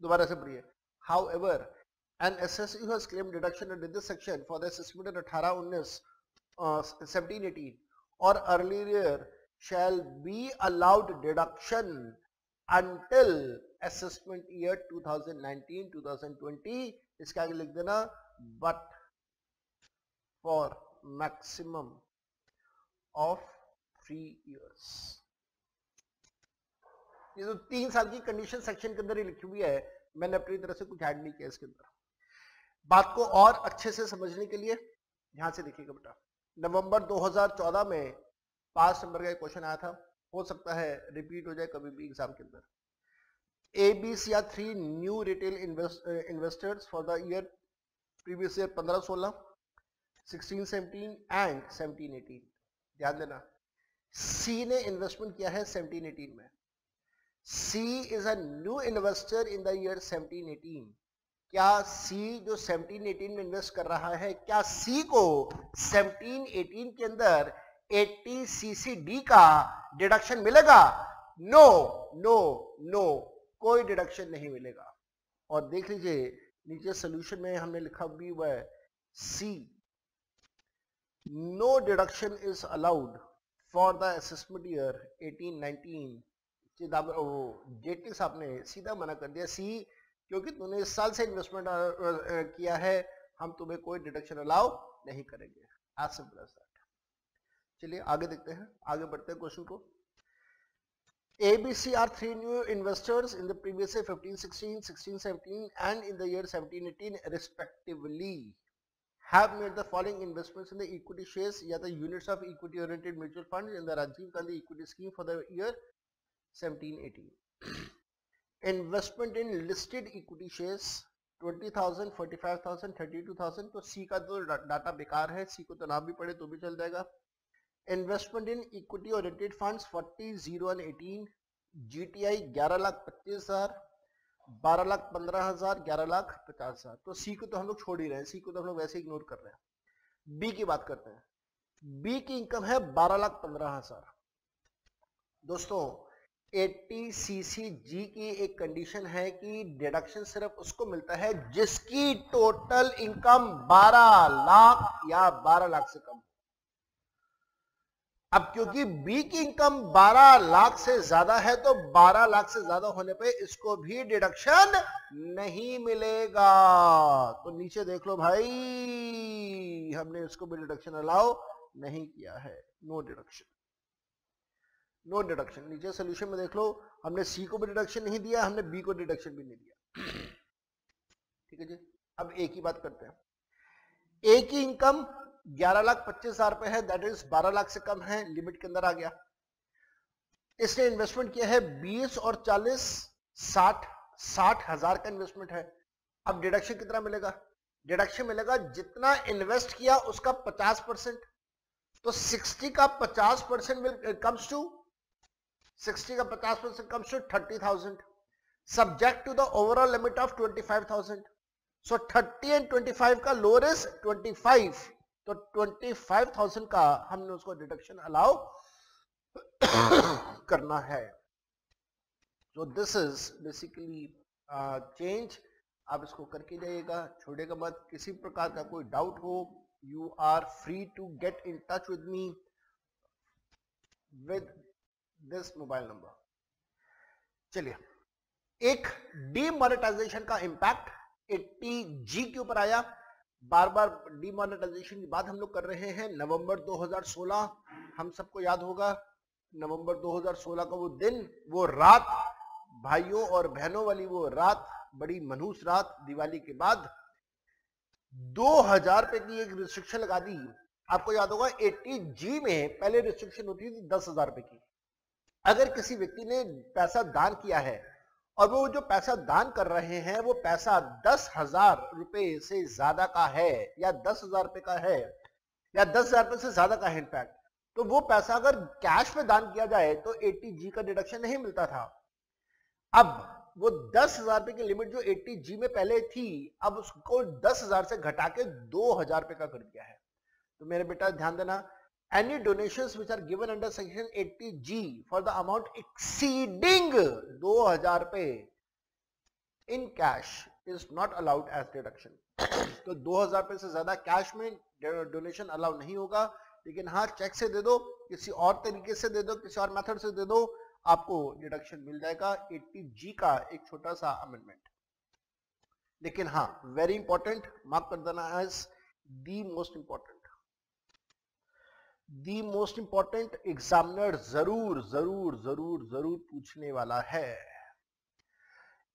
दोबारा से पढ़िए। However, an assessee who has claimed deduction under this section for the assessment in 18-19, 17-18 or earlier shall be allowed deduction until assessment year 2019-2020. इसके आगे लिख देना but for maximum of 3 years। ये जो 3 साल की कंडीशन सेक्शन के अंदर ही लिखी हुई है, मैंने अपनी तरफ से कुछ ऐड नहीं किया इसके अंदर। बात को और अच्छे से समझने के लिए ध्यान से देखिएगा बेटा। नवंबर 2014 में 5 नंबर का एक क्वेश्चन आया था, हो सकता है रिपीट हो जाए कभी भी एग्जाम के अंदर। ABC are 3 new retail investors for the year previous year 15-16, 16-17 and 17-18। ध्यान देना, C ने इन्वेस्टमेंट किया है 17-18 में। C is a new investor in the year 17-18। क्या C जो 17-18 में इन्वेस्ट कर रहा है, क्या C को 17-18 के अंदर 80 CCD का डिडक्शन मिलेगा? नो नो नो, कोई डिडक्शन नहीं मिलेगा। और देख लीजिए नीचे सोल्यूशन में हमने लिखा भी हुआ है C, no deduction is allowed for the assessment year 18-19। Jaitley साहब ने सीधा मना कर दिया, सी क्योंकि तूने इस साल से इन्वेस्टमेंट किया है, हम तुम्हें कोई डिडक्शन अलाउ नहीं करेंगे। As simple as that. चलिए आगे देखते हैं, आगे बढ़ते हैं क्वेश्चन को। ABC are 3 new investors in the previous year 15-16, 16-17 and in the year 17-18 respectively have made the following investments in the equity shares या the units of equity oriented mutual funds in the Rajiv Gandhi equity scheme for the year 17-18. Investment in listed equity shares 20,000, 45,000, 32,000। तो सी का तो data बेकार है, सी को तो ना भी पढ़े तो भी चल जाएगा। Investment in equity oriented funds 40, 0 और 18। GTI 11,25,000, 12,15,000, 11,50,000। तो सी को तो हम लोग छोड़ ही रहे हैं, सी को तो हम लोग वैसे इग्नोर कर रहे हैं। बी की बात करते हैं। बी की इनकम है 12,15,000। दोस्तों 80 CCG की एक कंडीशन है कि डिडक्शन सिर्फ उसको मिलता है जिसकी टोटल इनकम 12 लाख या 12 लाख से कम। अब क्योंकि बी की इनकम 12 लाख से ज्यादा है तो 12 लाख से ज्यादा होने पे इसको भी डिडक्शन नहीं मिलेगा। तो नीचे देख लो भाई, हमने इसको भी डिडक्शन अलाउ नहीं किया है, नो डिडक्शन, नो डिडक्शन। नीचे सोल्यूशन में देख लो, हमने सी को भी डिडक्शन नहीं दिया, हमने बी को डिडक्शन भी नहीं दिया। ठीक है जी। अब ए की बात करते हैं। ए की इनकम 11,25,000 रुपए है, दैट इज 12 लाख से कम है, लिमिट के अंदर आ गया। इसने इन्वेस्टमेंट किया है 20 और 40, 60,000 का इन्वेस्टमेंट है। अब डिडक्शन कितना मिलेगा? डिडक्शन मिलेगा जितना इन्वेस्ट किया उसका 50%। तो 60 का 50% कम्स टू 60 का 50% comes to 30,000 subject to the overall limit of 25,000। so 30 and 25 का lower is 25, तो 25,000 का हमने उसको डिडक्शन अलाउ करना है। so this is basically change। आप इसको करके जाइएगा, छोड़ेगा मत। किसी प्रकार का कोई डाउट हो, you are free to get in touch with me with this mobile number. चलिए, एक डीमोनेटाइजेशन का इंपैक्ट 80G के ऊपर आया। बार बार डीमोनेटाइजेशन की बात हम लोग कर रहे हैं। नवंबर 2016, हम सबको याद होगा नवंबर 2016 का वो दिन, वो रात, भाइयों और बहनों वाली वो रात, बड़ी मनहूस रात, दिवाली के बाद 2,000 रुपए की एक रिस्ट्रिक्शन लगा दी। आपको याद होगा 80G में पहले रिस्ट्रिक्शन होती थी 10,000 रुपए की। अगर किसी व्यक्ति ने पैसा दान किया है और वो जो पैसा दान कर रहे हैं वो पैसा 10,000 रुपए से ज्यादा का है या 10,000 रुपए का है या 10,000 रुपए से ज्यादा का है इनफैक्ट, तो वो पैसा अगर कैश में दान किया जाए तो 80G का डिडक्शन नहीं मिलता था। अब वो 10,000 रुपए की लिमिट जो 80G में पहले थी, अब उसको 10,000 से घटा के 2,000 रुपए का कर दिया है। तो मेरे बेटा ध्यान देना, any donations which are given under section 80G for the amount exceeding 2,000 रुपए in cash is not allowed as deduction. तो 2,000 रुपए से ज्यादा कैश में डोनेशन अलाउ नहीं होगा, लेकिन हाँ चेक से दे दो, किसी और तरीके से दे दो, किसी और मेथड से दे दो, आपको डिडक्शन मिल जाएगा। 80G का एक छोटा सा अमेंडमेंट। लेकिन हाँ वेरी इंपॉर्टेंट, मार्क कर देना as the most important examiner जरूर जरूर जरूर जरूर पूछने वाला है।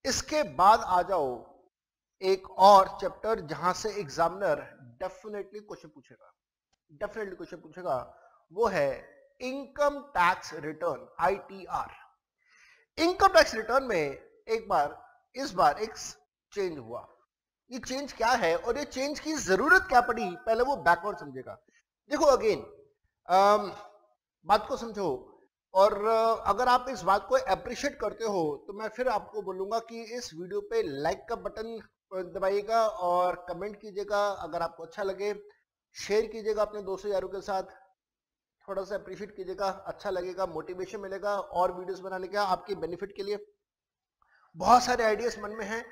इसके बाद आ जाओ एक और चैप्टर जहां से एग्जामिनर डेफिनेटली क्वेश्चन पूछेगा, वो है income tax return, ITR। Income tax return में इस बार एक चेंज हुआ। ये चेंज क्या है और ये चेंज की जरूरत क्या पड़ी, पहले वो बैकवर्ड समझेगा। देखो अगेन बात को समझो, और अगर आप इस बात को अप्रिशिएट करते हो तो मैं फिर आपको बोलूंगा कि इस वीडियो पे लाइक का बटन दबाइएगा और कमेंट कीजिएगा। अगर आपको अच्छा लगे शेयर कीजिएगा अपने दोस्तों यारों के साथ, थोड़ा सा अप्रिशिएट कीजिएगा, अच्छा लगेगा, मोटिवेशन मिलेगा और वीडियोस बनाने का आपके बेनिफिट के लिए। बहुत सारे आइडियाज मन में हैं,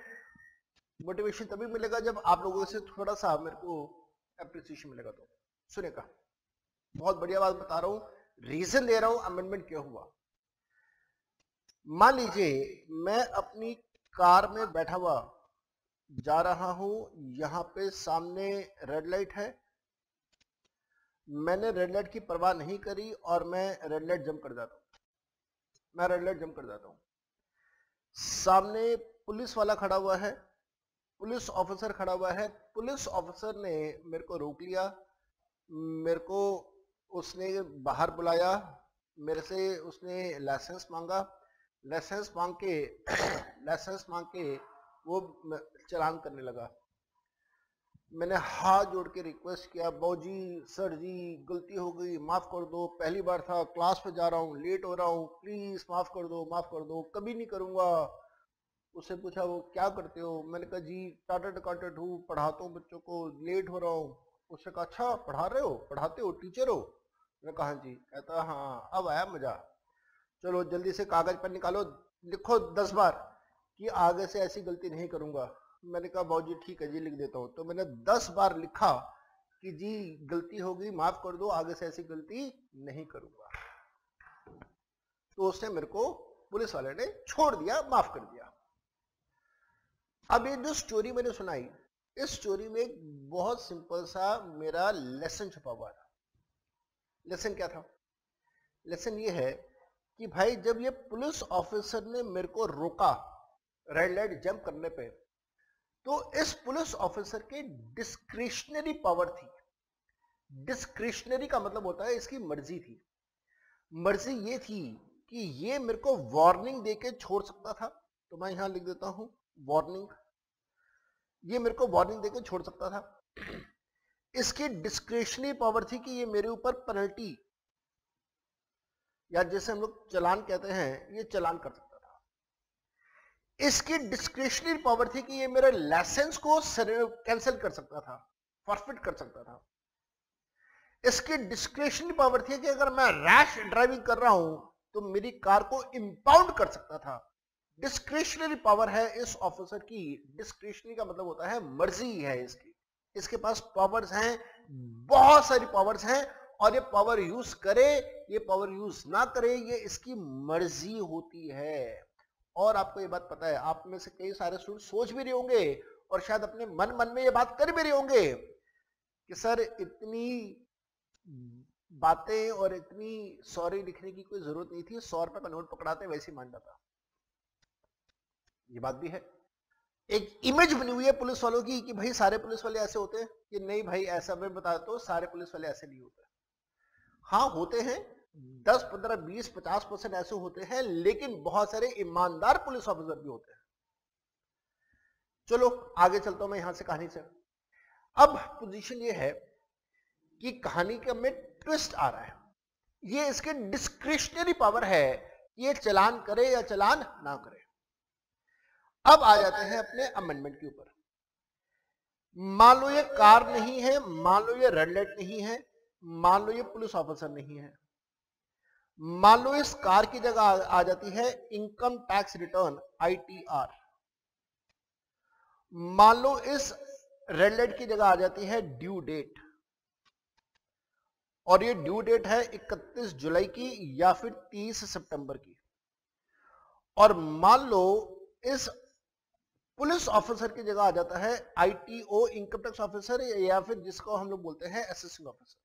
मोटिवेशन तभी मिलेगा जब आप लोगों से थोड़ा सा मेरे को अप्रिसिएशन मिलेगा। तो सुनेगा, बहुत बढ़िया बात बता रहा हूं, रीजन दे रहा हूं अमेंडमेंट क्यों हुआ। मान लीजिए मैं अपनी कार में बैठा हुआ जा रहा हूं, यहां पे सामने रेड लाइट है, मैंने रेड लाइट की परवाह नहीं करी और मैं रेड लाइट जंप कर जाता हूं। सामने पुलिस वाला खड़ा हुआ है, पुलिस ऑफिसर खड़ा हुआ है, पुलिस ऑफिसर ने मेरे को रोक लिया, मेरे को उसने बाहर बुलाया, मेरे से उसने लाइसेंस मांगा, लाइसेंस मांग के वो चालान करने लगा। मैंने हाथ जोड़ के रिक्वेस्ट किया, बाबूजी सर जी गलती हो गई, माफ कर दो, पहली बार था, क्लास पे जा रहा हूँ, लेट हो रहा हूँ, प्लीज माफ कर दो, कभी नहीं करूँगा। उससे पूछा वो क्या करते हो, मैंने कहा जी चार्टर्ड अकाउंटेंट हूँ, पढ़ाता हूँ बच्चों को, लेट हो रहा हूँ। उसने कहा अच्छा पढ़ाते हो, टीचर हो? मैंने कहा जी। कहता हाँ अब आया मजा, चलो जल्दी से कागज पर निकालो, लिखो 10 बार कि आगे से ऐसी गलती नहीं करूंगा। मैंने कहा बाबूजी ठीक है जी लिख देता हूँ। तो मैंने 10 बार लिखा कि जी गलती हो गई, माफ कर दो, आगे से ऐसी गलती नहीं करूंगा। तो उसने मेरे को, पुलिस वाले ने छोड़ दिया, माफ कर दिया। अब ये जो स्टोरी मैंने सुनाई, इस स्टोरी में एक बहुत सिंपल सा मेरा लेसन छुपा हुआ था। लेसन क्या था? लेसन ये है कि भाई जब ये पुलिस ऑफिसर ने मेरे को रोका रेड लाइट जंप करने पे, तो इस पुलिस ऑफिसर के डिस्क्रिशनरी पावर थी। डिस्क्रिशनरी का मतलब होता है इसकी मर्जी थी। मर्जी ये थी कि ये मेरे को वार्निंग देके छोड़ सकता था, तो मैं यहां लिख देता हूं वार्निंग। ये मेरे को वार्निंग देके छोड़ सकता था। इसकी डिस्क्रिशनरी पावर थी कि ये मेरे ऊपर पेनल्टी, या जैसे हम लोग चालान कहते हैं, ये चालान कर सकता था। इसकी डिस्क्रिशनरी पावर थी कि ये मेरे लाइसेंस को कैंसिल कर सकता था, फॉरफिट कर सकता था। इसकी डिस्क्रिशनरी पावर थी कि अगर मैं रैश ड्राइविंग कर रहा हूं तो मेरी कार को इंपाउंड कर सकता था। डिस्क्रिशनरी पावर है इस ऑफिसर की। डिस्क्रिशनरी का मतलब होता है मर्जी है इसकी। इसके पास पावर्स हैं, बहुत सारी पावर्स हैं, और ये पावर यूज करे, ये पावर यूज ना करे, ये इसकी मर्जी होती है। और आपको ये बात पता है, आप में से कई सारे स्टूडेंट सोच भी रहे होंगे और शायद अपने मन में ये बात कर भी रहे होंगे कि सर इतनी बातें और इतनी सॉरी लिखने की कोई जरूरत नहीं थी, 100 रुपए का नोट पकड़ाते वैसे ही मान जाता। ये बात भी है। एक इमेज बनी हुई है पुलिस वालों की कि भाई सारे पुलिस वाले ऐसे होते हैं, कि नहीं भाई ऐसा मैं बताता हूं, सारे पुलिस वाले ऐसे नहीं होते। हाँ होते हैं, 10, 15, 20, 50% ऐसे होते हैं, लेकिन बहुत सारे ईमानदार पुलिस ऑफिसर भी होते हैं। चलो आगे चलता हूं मैं यहां से कहानी से। अब पोजीशन ये है कि कहानी का में ट्विस्ट आ रहा है। ये इसके डिस्क्रिशनरी पावर है कि ये चालान करे या चालान ना करे। अब आ जाते हैं अपने अमेंडमेंट के ऊपर। मान लो ये कार नहीं है, मान लो ये रेड लाइट नहीं है, मान लो ये पुलिस ऑफिसर नहीं है, मान लो इस कार की जगह आ जाती है इनकम टैक्स रिटर्न ITR, मान लो इस रेड लाइट की जगह आ जाती है ड्यू डेट, और ये ड्यू डेट है 31 जुलाई की या फिर 30 सितंबर की, और मान लो इस पुलिस ऑफिसर की जगह आ जाता है ITO इनकम टैक्स ऑफिसर, या फिर जिसको हम लोग बोलते हैं असेसिंग ऑफिसर।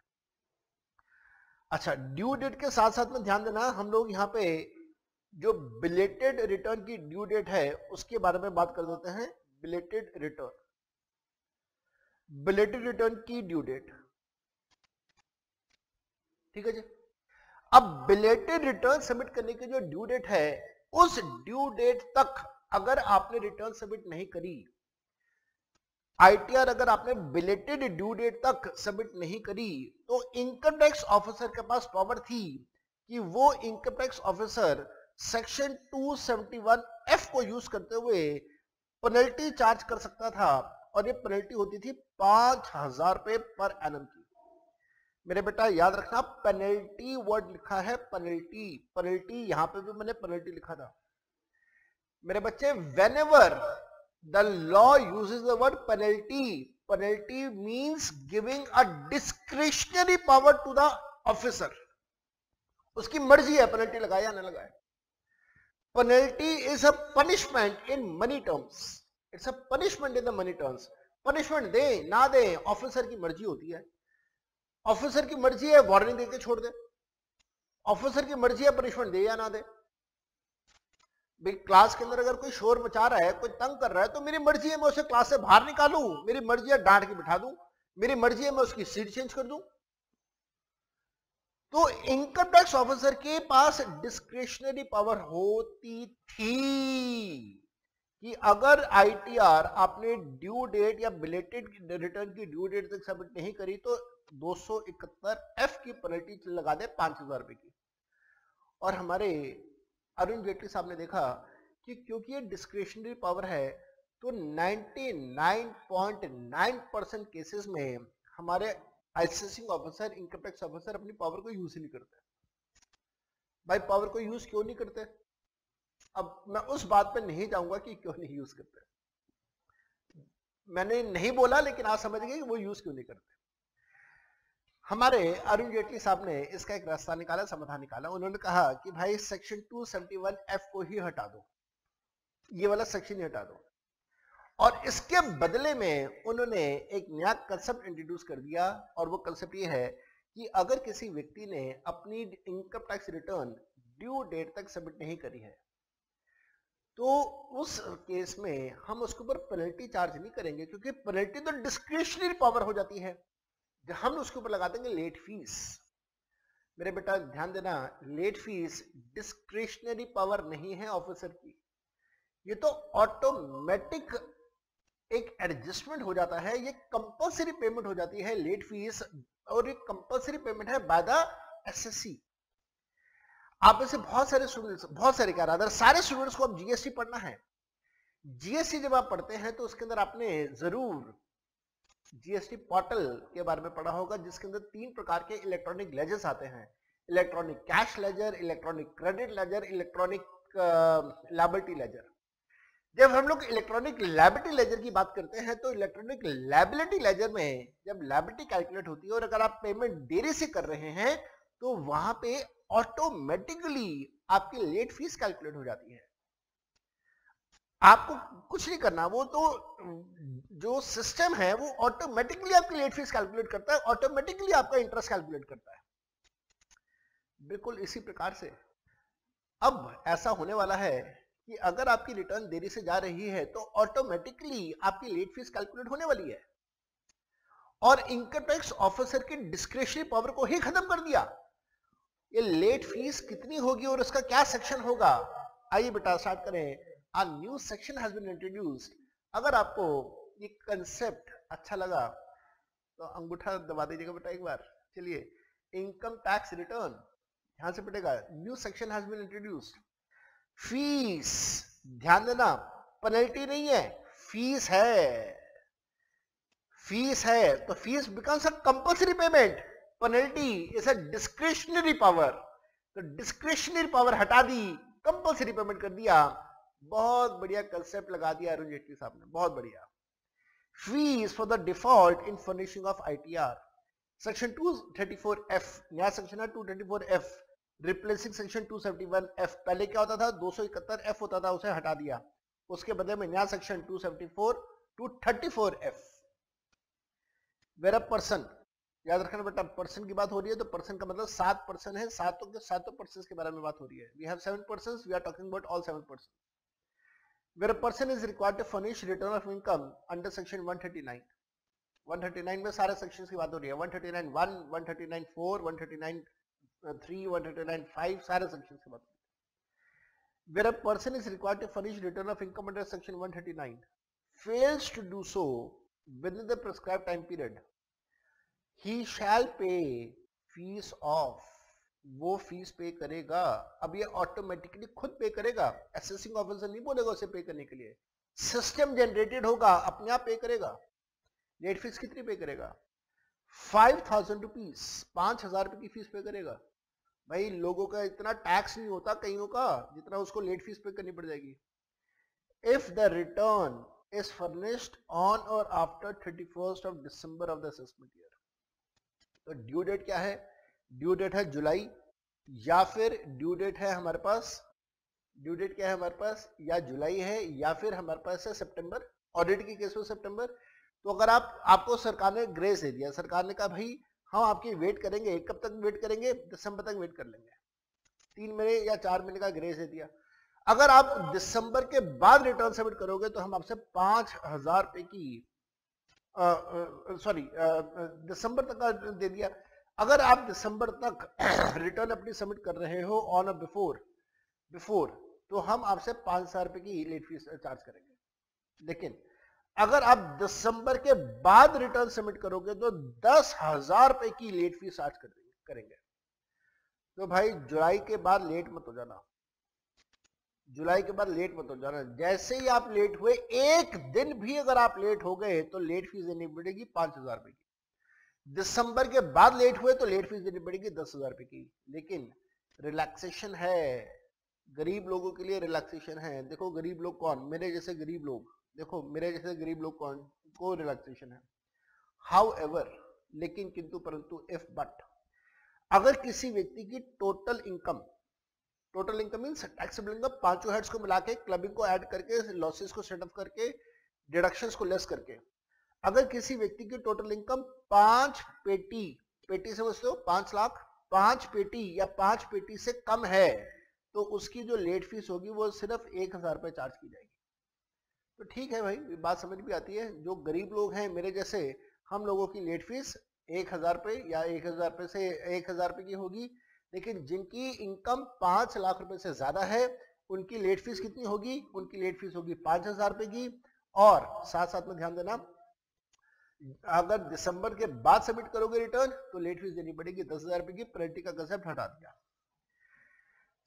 अच्छा, ड्यू डेट के साथ साथ में ध्यान देना, हम लोग यहाँ पे जो बिलेटेड रिटर्न की ड्यू डेट है उसके बारे में बात कर देते हैं। बिलेटेड रिटर्न की ड्यू डेट, ठीक है जी। अब बिलेटेड रिटर्न सबमिट करने की जो ड्यू डेट है, उस ड्यू डेट तक अगर आपने रिटर्न सबमिट नहीं करी, ITR अगर आपने बिलेटेड ड्यू डेट तक सबमिट नहीं करी, तो इनकम टैक्स ऑफिसर के पास पावर थी कि वो income tax officer section 271F को यूज करते हुए पेनल्टी चार्ज कर सकता था, और ये पेनल्टी होती थी 5,000 रुपए पर एनम की। मेरे बेटा याद रखना, पेनल्टी वर्ड लिखा है, पेनल्टी, पेनल्टी यहां पे भी मैंने पेनल्टी लिखा था। मेरे बच्चे, whenever the law uses the word penalty means giving a discretionary power to the officer, उसकी मर्जी है पेनल्टी लगाए या न लगाए। Penalty is a punishment in money terms, it's a punishment in the money terms। Punishment दे ना दे ऑफिसर की मर्जी होती है। ऑफिसर की मर्जी है वार्निंग देके छोड़ दे, ऑफिसर की मर्जी है पनिशमेंट दे या ना दे। भाई क्लास के अंदर अगर कोई शोर मचा रहा है, कोई तंग कर रहा है, तो मेरी मर्जी है मैं उसे क्लास से बाहर निकालूं, मेरी मर्जी है डांट के बिठा दूं, मेरी मर्जी है मैं उसकी सीट चेंज कर दूं। तो इनकम टैक्स ऑफिसर के पास डिस्क्रिशनरी पावर होती थी कि अगर ITR आपने ड्यू डेट या बिलेटेड रिटर्न की ड्यू डेट तक सबमिट नहीं करी, तो 271F की पेनल्टी लगा दे 5,000 रुपए की। और हमारे अरुण जेटली साहब ने देखा कि क्योंकि ये डिस्क्रिशनरी पावर है, तो 99.9% केसेस में हमारे assessing officer, income tax officer अपनी पावर को यूज ही नहीं करते। भाई पावर को यूज क्यों नहीं करते? अब मैं उस बात पे नहीं जाऊंगा कि क्यों नहीं यूज करते, मैंने नहीं बोला, लेकिन आप समझ गए कि वो यूज क्यों नहीं करते। हमारे अरुण जेटली साहब ने इसका एक रास्ता निकाला, समाधान निकाला। उन्होंने कहा कि भाई सेक्शन 271F को ही हटा दो, ये वाला सेक्शन ही हटा दो, और इसके बदले में उन्होंने एक नया कंसेप्ट इंट्रोड्यूस कर दिया, और वो कंसेप्ट ये है कि अगर किसी व्यक्ति ने अपनी income tax return due date तक सबमिट नहीं करी है, तो उस केस में हम उसके ऊपर पेनल्टी चार्ज नहीं करेंगे, क्योंकि पेनल्टी तो डिस्क्रिशनरी पावर हो जाती है, हम उसके ऊपर लगा देंगे लेट फीस। मेरे बेटा ध्यान देना, लेट फीस डिस्क्रिशनरी पावर नहीं है ऑफिसर की, ये तो ऑटोमेटिक एक एडजस्टमेंट हो जाता है, ये कंपल्सरी पेमेंट हो जाती है लेट फीस, और ये कंपल्सरी पेमेंट है बाय द SSC। आप में से बहुत सारे स्टूडेंट्स, बहुत सारे क्या रादर सारे स्टूडेंट्स को अब GST पढ़ना है। GST जब आप पढ़ते हैं तो उसके अंदर आपने जरूर GST पोर्टल के बारे में पढ़ा होगा, जिसके अंदर 3 प्रकार के इलेक्ट्रॉनिक लेजर्स आते हैं, electronic cash ledger, electronic credit ledger, electronic liability ledger. जब हम लोग इलेक्ट्रॉनिक लायबिलिटी लेजर की बात करते हैं, तो इलेक्ट्रॉनिक लायबिलिटी लेजर में जब लायबिलिटी कैलकुलेट होती है और अगर आप पेमेंट देरी से कर रहे हैं, तो वहां पे ऑटोमेटिकली आपकी लेट फीस कैलकुलेट हो जाती है। आपको कुछ नहीं करना, वो तो जो सिस्टम है वो ऑटोमेटिकली आपकी लेट फीस कैलकुलेट करता है, ऑटोमेटिकली आपका इंटरेस्ट कैलकुलेट करता है। बिल्कुल इसी प्रकार से अब ऐसा होने वाला है कि अगर आपकी रिटर्न देरी से जा रही है, तो ऑटोमेटिकली आपकी लेट फीस कैलकुलेट होने वाली है, और इनकम टैक्स ऑफिसर की डिस्क्रिशनरी पावर को ही खत्म कर दिया। ये लेट फीस कितनी होगी और उसका क्या सेक्शन होगा, आइए बेटा स्टार्ट करें। A new section has been introduced। अगर आपको ये कंसेप्ट अच्छा लगा तो अंगूठा दबा दीजिएगा बेटा एक बार। चलिए, इनकम टैक्स रिटर्न यहां से पड़ेगा, new section has been introduced. Fees ध्यान देना, पेनल्टी नहीं है, फीस है, फीस है। तो fees becomes a compulsory payment, penalty is a discretionary power. तो डिस्क्रिशनरी पावर हटा दी, कंपल्सरी पेमेंट कर दिया। बहुत बढ़िया कंसेप्ट लगा दिया अरुण जेटली साहब ने, बहुत बढ़िया। Fees for the default in furnishing of ITR, section 234F, नया सेक्शन है 234F, रिप्लेसिंग सेक्शन 271F। पहले क्या होता था, 271F होता था, उसे हटा दिया, उसके बदले में नया section 234F। Where a person, याद रखना बेटा, पर्सन की बात हो रही है तो पर्सन का मतलब 7 पर्सन है, सातों पर्सन के बारे में बात हो रही है। We have 7 person, we are talking about all 7 person. Where a person is required to furnish return of income under section 139। 139 में सारे सेक्शंस की बात हो रही है, 139(1), 139(4), 139(3), 139(5), सारे सेक्शंस की बात हो रही है। Where a person is required to furnish return of income under section 139 fails to do so within the prescribed time period, he shall pay fees of, वो फीस पे करेगा। अब ये ऑटोमेटिकली खुद पे करेगा, असेसिंग ऑफिसर नहीं बोलेगा उसे पे करने के लिए, सिस्टम जनरेटेड होगा, अपने आप पे करेगा। लेट फीस कितनी पे करेगा, 5,000 रुपीज, 5,000 रुपए की फीस पे करेगा। भाई लोगों का इतना टैक्स नहीं होता कईयों का जितना उसको लेट फीस पे करनी पड़ जाएगी। If the return is furnished on or after 31st of December of the assessment year, तो ड्यू डेट क्या है, ड्यू डेट है जुलाई, या फिर ड्यू डेट है हमारे पास, ड्यू डेट क्या है हमारे पास, या जुलाई है या फिर हमारे पास है सितंबर, ऑडिट के केस में सितंबर। तो अगर आपको सरकार ने ग्रेस दे दिया, सरकार ने कहा भाई हम आपकी वेट करेंगे, कब तक वेट करेंगे, दिसंबर तक वेट कर लेंगे, 3 महीने या 4 महीने का ग्रेस दे दिया। अगर आप दिसंबर के बाद रिटर्न सबमिट करोगे तो हम आपसे 5,000 रुपए की दिसंबर तक का दे दिया। अगर आप दिसंबर तक रिटर्न अपनी सबमिट कर रहे हो ऑन बिफोर, तो हम आपसे 5,000 रुपए की लेट फीस चार्ज करेंगे। लेकिन अगर आप दिसंबर के बाद रिटर्न सबमिट करोगे तो 10,000 रुपए की लेट फीस चार्ज करेंगे। तो भाई जुलाई के बाद लेट मत हो जाना, जुलाई के बाद लेट मत हो जाना। जैसे ही आप लेट हुए, एक दिन भी अगर आप लेट हो गए तो लेट फीस देनी पड़ेगी 5,000 रुपए की। दिसंबर के बाद लेट हुए तो लेट फीस देनी पड़ेगी 10,000 रुपए की। लेकिन रिलैक्सेशन है, गरीब लोगों के लिए रिलैक्सेशन है। देखो गरीब लोग कौन, मेरे जैसे गरीब लोग, देखो मेरे जैसे गरीब लोग कौन को रिलैक्सेशन है। हाउएवर, लेकिन किंतु परंतु, इफ बट, अगर किसी व्यक्ति की total income means taxable income, पांचों हेड्स को मिला के, क्लबिंग को ऐड करके, लॉसेस को सेट ऑफ करके, डिडक्शंस को लेस करके, अगर किसी व्यक्ति की टोटल इनकम 5 पेटी समझते हो, 5 लाख, 5 पेटी या 5 पेटी से कम है तो उसकी जो लेट फीस होगी वो सिर्फ 1,000 रुपए चार्ज की जाएगी। तो ठीक है भाई, बात समझ भी आती है। जो गरीब लोग हैं मेरे जैसे, हम लोगों की लेट फीस 1,000 रुपए या 1,000 रुपए से 1,000 रुपए की होगी। लेकिन जिनकी इनकम 5 लाख रुपए से ज्यादा है उनकी लेट फीस कितनी होगी, उनकी लेट फीस होगी 5,000 रुपए की। और साथ साथ में ध्यान देना, अगर दिसंबर के बाद सबमिट करोगे रिटर्न तो लेट फीस देनी पड़ेगी 10,000 रुपए की। पेनल्टी का कंसेप्ट हटा दिया।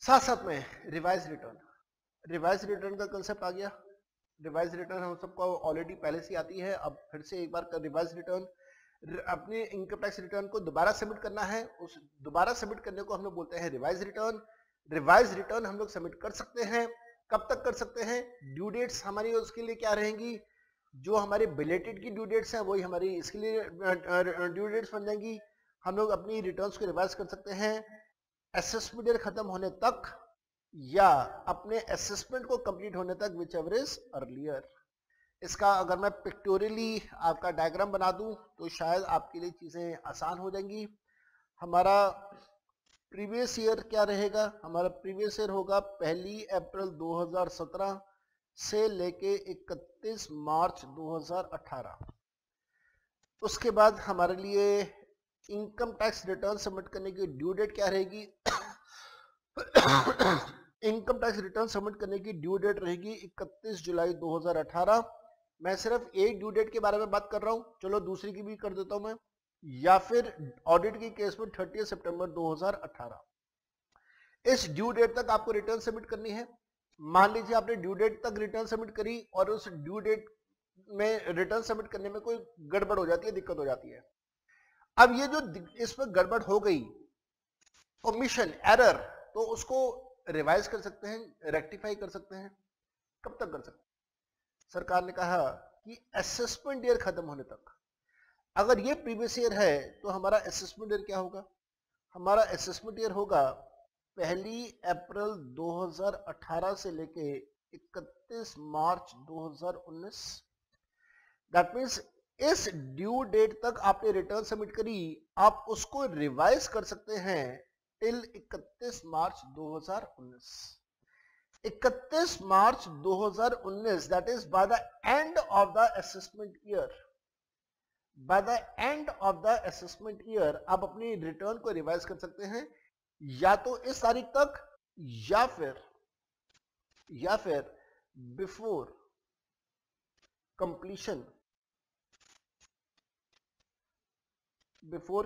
साथ साथ में रिवाइज रिटर्न का कंसेप्ट आ गया। रिवाइज रिटर्न हम सबको ऑलरेडी पहले से आती है, अब फिर से एक बार रिवाइज रिटर्न, अपने इनकम टैक्स रिटर्न को दोबारा सबमिट करना है, उस दोबारा सबमिट करने को हम लोग बोलते हैं रिवाइज रिटर्न। रिवाइज रिटर्न हम लोग सबमिट कर सकते हैं, कब तक कर सकते हैं, ड्यू डेट्स हमारी उसके लिए क्या रहेंगी, जो हमारे बिलेटेड की ड्यू डेट्स हैं वही हमारी इसके लिए ड्यू डेट्स बन जाएंगी। हम लोग अपनी रिटर्न्स को रिवाइज कर सकते हैं असेसमेंट ईयर खत्म होने तक या अपने असेसमेंट को कंप्लीट होने तक, विच एवर इज अर्लियर। इसका अगर मैं पिक्टोरियली आपका डायग्राम बना दूं तो शायद आपके लिए चीजें आसान हो जाएंगी। हमारा प्रीवियस ईयर क्या रहेगा, हमारा प्रीवियस ईयर होगा 1 अप्रैल 2017 से लेके 31 मार्च 2018। उसके बाद हमारे लिए इनकम टैक्स रिटर्न सबमिट करने की ड्यू डेट क्या रहेगी इनकम टैक्स रिटर्न सबमिट करने की ड्यू डेट रहेगी 31 जुलाई 2018। मैं सिर्फ एक ड्यू डेट के बारे में बात कर रहा हूं, चलो दूसरी की भी कर देता हूं मैं, या फिर ऑडिट के केस में 30 सितंबर 2018। इस ड्यू डेट तक आपको रिटर्न सबमिट करनी है। मान लीजिए आपने ड्यू डेट तक रिटर्न सबमिट करी और उस ड्यू डेट में रिटर्न सबमिट करने में कोई गड़बड़ हो जाती है, दिक्कत हो जाती है। अब ये जो इसमें गड़बड़ हो गई, ओमिशन, एरर, तो उसको रिवाइज कर सकते हैं, रेक्टिफाई कर सकते हैं। कब तक कर सकते हैं? सरकार ने कहा कि असेसमेंट ईयर खत्म होने तक। अगर ये प्रीवियस ईयर है तो हमारा असेसमेंट ईयर क्या होगा? हमारा असेसमेंट ईयर होगा 1 अप्रैल 2018 से लेके 31 मार्च 2019। दैट मीन्स इस ड्यू डेट तक आपने रिटर्न सबमिट करी, आप उसको रिवाइज कर सकते हैं till 31 March 2019। 31 March 2019, that is by the end of the assessment year. By the end of the assessment year आप अपनी रिटर्न को रिवाइज कर सकते हैं, या तो इस तारीख तक या फिर before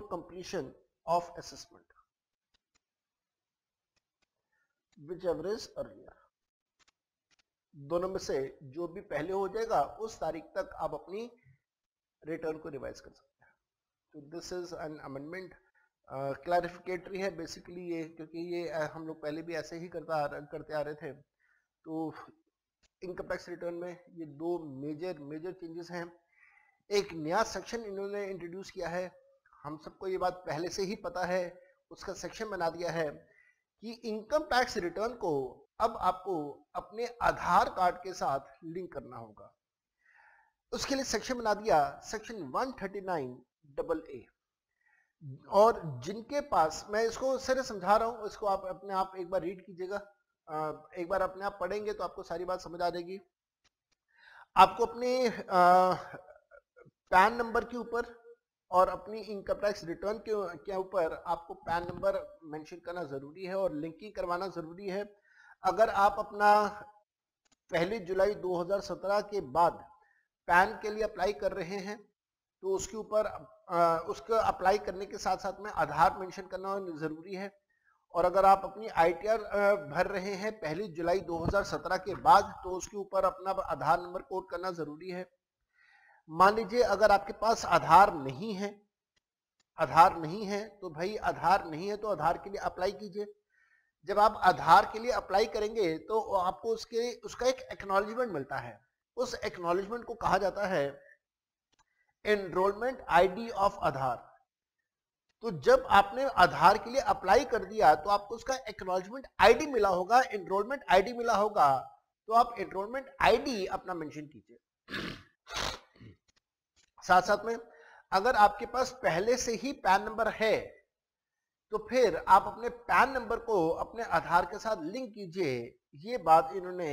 completion of assessment, which ever is earlier. दोनों में से जो भी पहले हो जाएगा उस तारीख तक आप अपनी रिटर्न को रिवाइज कर सकते हैं। तो दिस इज एन अमेंडमेंट, क्लैरिफिकेटरी है बेसिकली ये, क्योंकि ये हम लोग पहले भी ऐसे ही करते आ रहे थे। तो इनकम टैक्स रिटर्न में ये दो मेजर चेंजेस हैं। एक नया सेक्शन इन्होंने इंट्रोड्यूस किया है, हम सबको ये बात पहले से ही पता है, उसका सेक्शन बना दिया है कि इनकम टैक्स रिटर्न को अब आपको अपने आधार कार्ड के साथ लिंक करना होगा। उसके लिए सेक्शन बना दिया, सेक्शन 139AA। और जिनके पास, मैं इसको सिर्फ समझा रहा हूं, इसको आप अपने आप एक बार रीड कीजिएगा, एक बार अपने आप पढ़ेंगे तो आपको सारी बात समझ आ जाएगी। आपको अपने पैन नंबर के ऊपर और अपनी इनकम टैक्स रिटर्न के ऊपर आपको पैन नंबर मेंशन करना जरूरी है और लिंकिंग करवाना जरूरी है। अगर आप अपना 1 जुलाई 2017 के बाद पैन के लिए अप्लाई कर रहे हैं तो उसके ऊपर उसको अप्लाई करने के साथ साथ में आधार मेंशन करना जरूरी है। और अगर आप अपनी ITR भर रहे हैं 1 जुलाई 2017 के बाद तो उसके ऊपर अपना आधार नंबर कोड करना जरूरी है। मान लीजिए अगर आपके पास आधार नहीं है तो भाई आधार नहीं है तो आधार के लिए अप्लाई कीजिए। जब आप आधार के लिए अप्लाई करेंगे तो आपको उसका एक एक्नॉलेजमेंट मिलता है। उस एक्नॉलेजमेंट को कहा जाता है एनरोलमेंट ID ऑफ आधार। तो जब आपने आधार के लिए अप्लाई कर दिया तो आपको उसका एक्नॉलेजमेंट ID मिला होगा, एनरोलमेंट ID मिला होगा, तो आप एनरोलमेंट ID अपना मेंशन कीजिए। साथ साथ में अगर आपके पास पहले से ही पैन नंबर है तो फिर आप अपने पैन नंबर को अपने आधार के साथ लिंक कीजिए। ये बात इन्होंने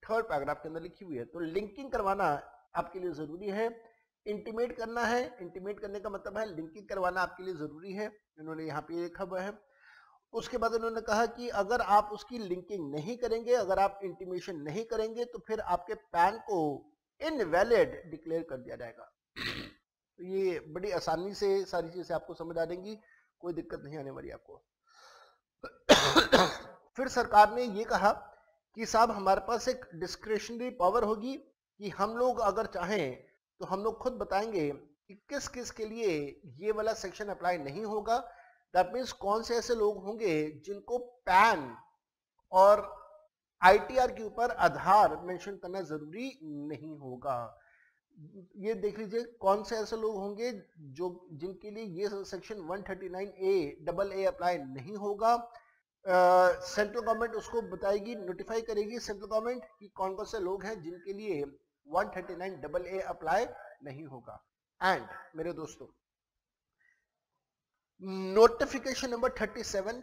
3rd पैराग्राफ के अंदर लिखी हुई है। तो लिंकिंग करवाना आपके लिए जरूरी है, इंटीमेट करना है, इंटीमेट करने का मतलब है लिंकिंग करवाना आपके लिए जरूरी है, इन्होंने यहाँ पे लिखा हुआ है। उसके बाद इन्होंने कहा कि अगर आप उसकी लिंकिंग नहीं करेंगे, अगर आप इंटीमेशन नहीं करेंगे तो फिर आपके पैन को इनवैलिड डिक्लेयर कर दिया जाएगा। तो ये बड़ी आसानी से सारी चीजें आपको समझ आ जाएंगी, कोई दिक्कत नहीं आने वाली आपको। फिर सरकार ने ये कहा कि साहब हमारे पास एक डिस्क्रिशनरी पावर होगी कि हम लोग अगर चाहें तो हम लोग खुद बताएंगे कि किस किस के लिए ये वाला सेक्शन अप्लाई नहीं होगा। दैट मीन्स कौन से ऐसे लोग होंगे जिनको पैन और ITR के ऊपर आधार मेंशन करना जरूरी नहीं होगा। ये देख लीजिए कौन से ऐसे लोग होंगे जिनके लिए ये सेक्शन 139AA अप्लाई नहीं होगा। सेंट्रल गवर्नमेंट उसको बताएगी, नोटिफाई करेगी सेंट्रल गवर्नमेंट कि कौन कौन से लोग हैं जिनके लिए 139AA अप्लाई नहीं होगा। एंड मेरे दोस्तों, नोटिफिकेशन नंबर 37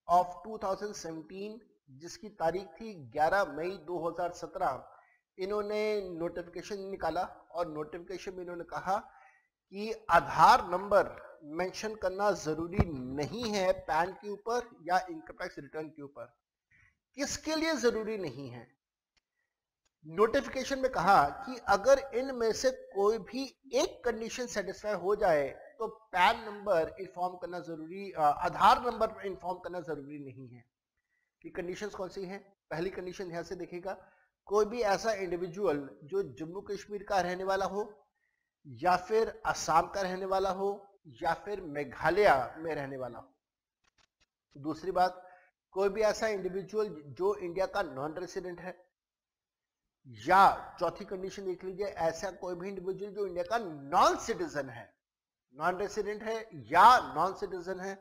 ऑफ 2017 जिसकी तारीख थी 11 मई 2017, इन्होंने नोटिफिकेशन निकाला और नोटिफिकेशन में इन्होंने कहा कि आधार नंबर मेंशन करना जरूरी नहीं है पैन के ऊपर या इनकम टैक्स रिटर्न के ऊपर। किसके लिए जरूरी नहीं है? नोटिफिकेशन में कहा कि अगर इनमें से कोई भी एक कंडीशन सेटिस्फाई हो जाए तो पैन नंबर इन्फॉर्म करना जरूरी, आधार नंबर इन्फॉर्म करना जरूरी नहीं है। कि कंडीशंस कौन सी हैं? पहली कंडीशन ध्यान से देखिएगा, कोई भी ऐसा इंडिविजुअल जो जम्मू कश्मीर का रहने वाला हो या फिर असम का रहने वाला हो या फिर मेघालय में रहने वाला हो। दूसरी बात, कोई भी ऐसा इंडिविजुअल जो इंडिया का नॉन रेसिडेंट है, या चौथी कंडीशन देख लीजिए, ऐसा कोई भी इंडिविजुअल जो इंडिया का नॉन सिटीजन है, नॉन रेसिडेंट है या नॉन सिटीजन है,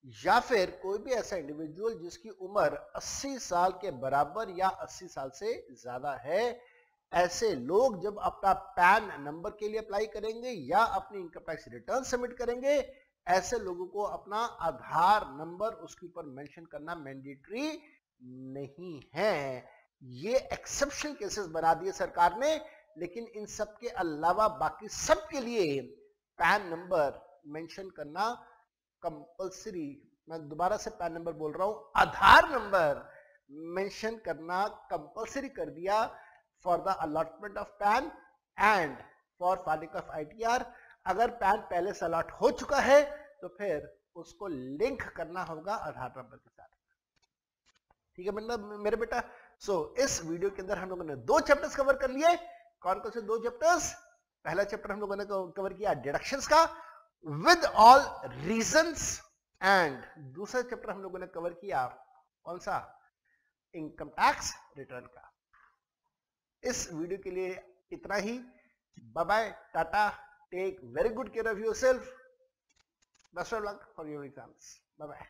या फिर कोई भी ऐसा इंडिविजुअल जिसकी उम्र 80 साल के बराबर या 80 साल से ज्यादा है। ऐसे लोग जब अपना पैन नंबर के लिए अप्लाई करेंगे या अपनी इनकम टैक्स रिटर्न सबमिट करेंगे, ऐसे लोगों को अपना आधार नंबर उसके ऊपर मेंशन करना मैंडेटरी नहीं है। ये एक्सेप्शनल केसेस बना दिए सरकार ने, लेकिन इन सब के अलावा बाकी सब के लिए पैन नंबर मेंशन करना कंपलसरी। मैं दोबारा से पैन नंबर बोल रहा हूं, आधार नंबर मेंशन करना कंपलसरी कर दिया for the allotment of pan and for filing of ITR. अगर पैन पहले से अलॉट हो चुका है तो फिर उसको लिंक करना होगा आधार नंबर के साथ। ठीक है मतलब मेरे बेटा। इस वीडियो के अंदर हम लोगों ने 2 चैप्टर्स कवर कर लिए। कौन कौन से 2 चैप्टर्स? पहला चैप्टर हम लोगों ने कवर किया डिडक्शंस का विद ऑल रीजंस, एंड दूसरा चैप्टर हम लोगों ने कवर किया कौन सा? इनकम टैक्स रिटर्न का। इस वीडियो के लिए इतना ही। Bye bye, tata, take very good care of yourself, best of luck for your exams, bye bye.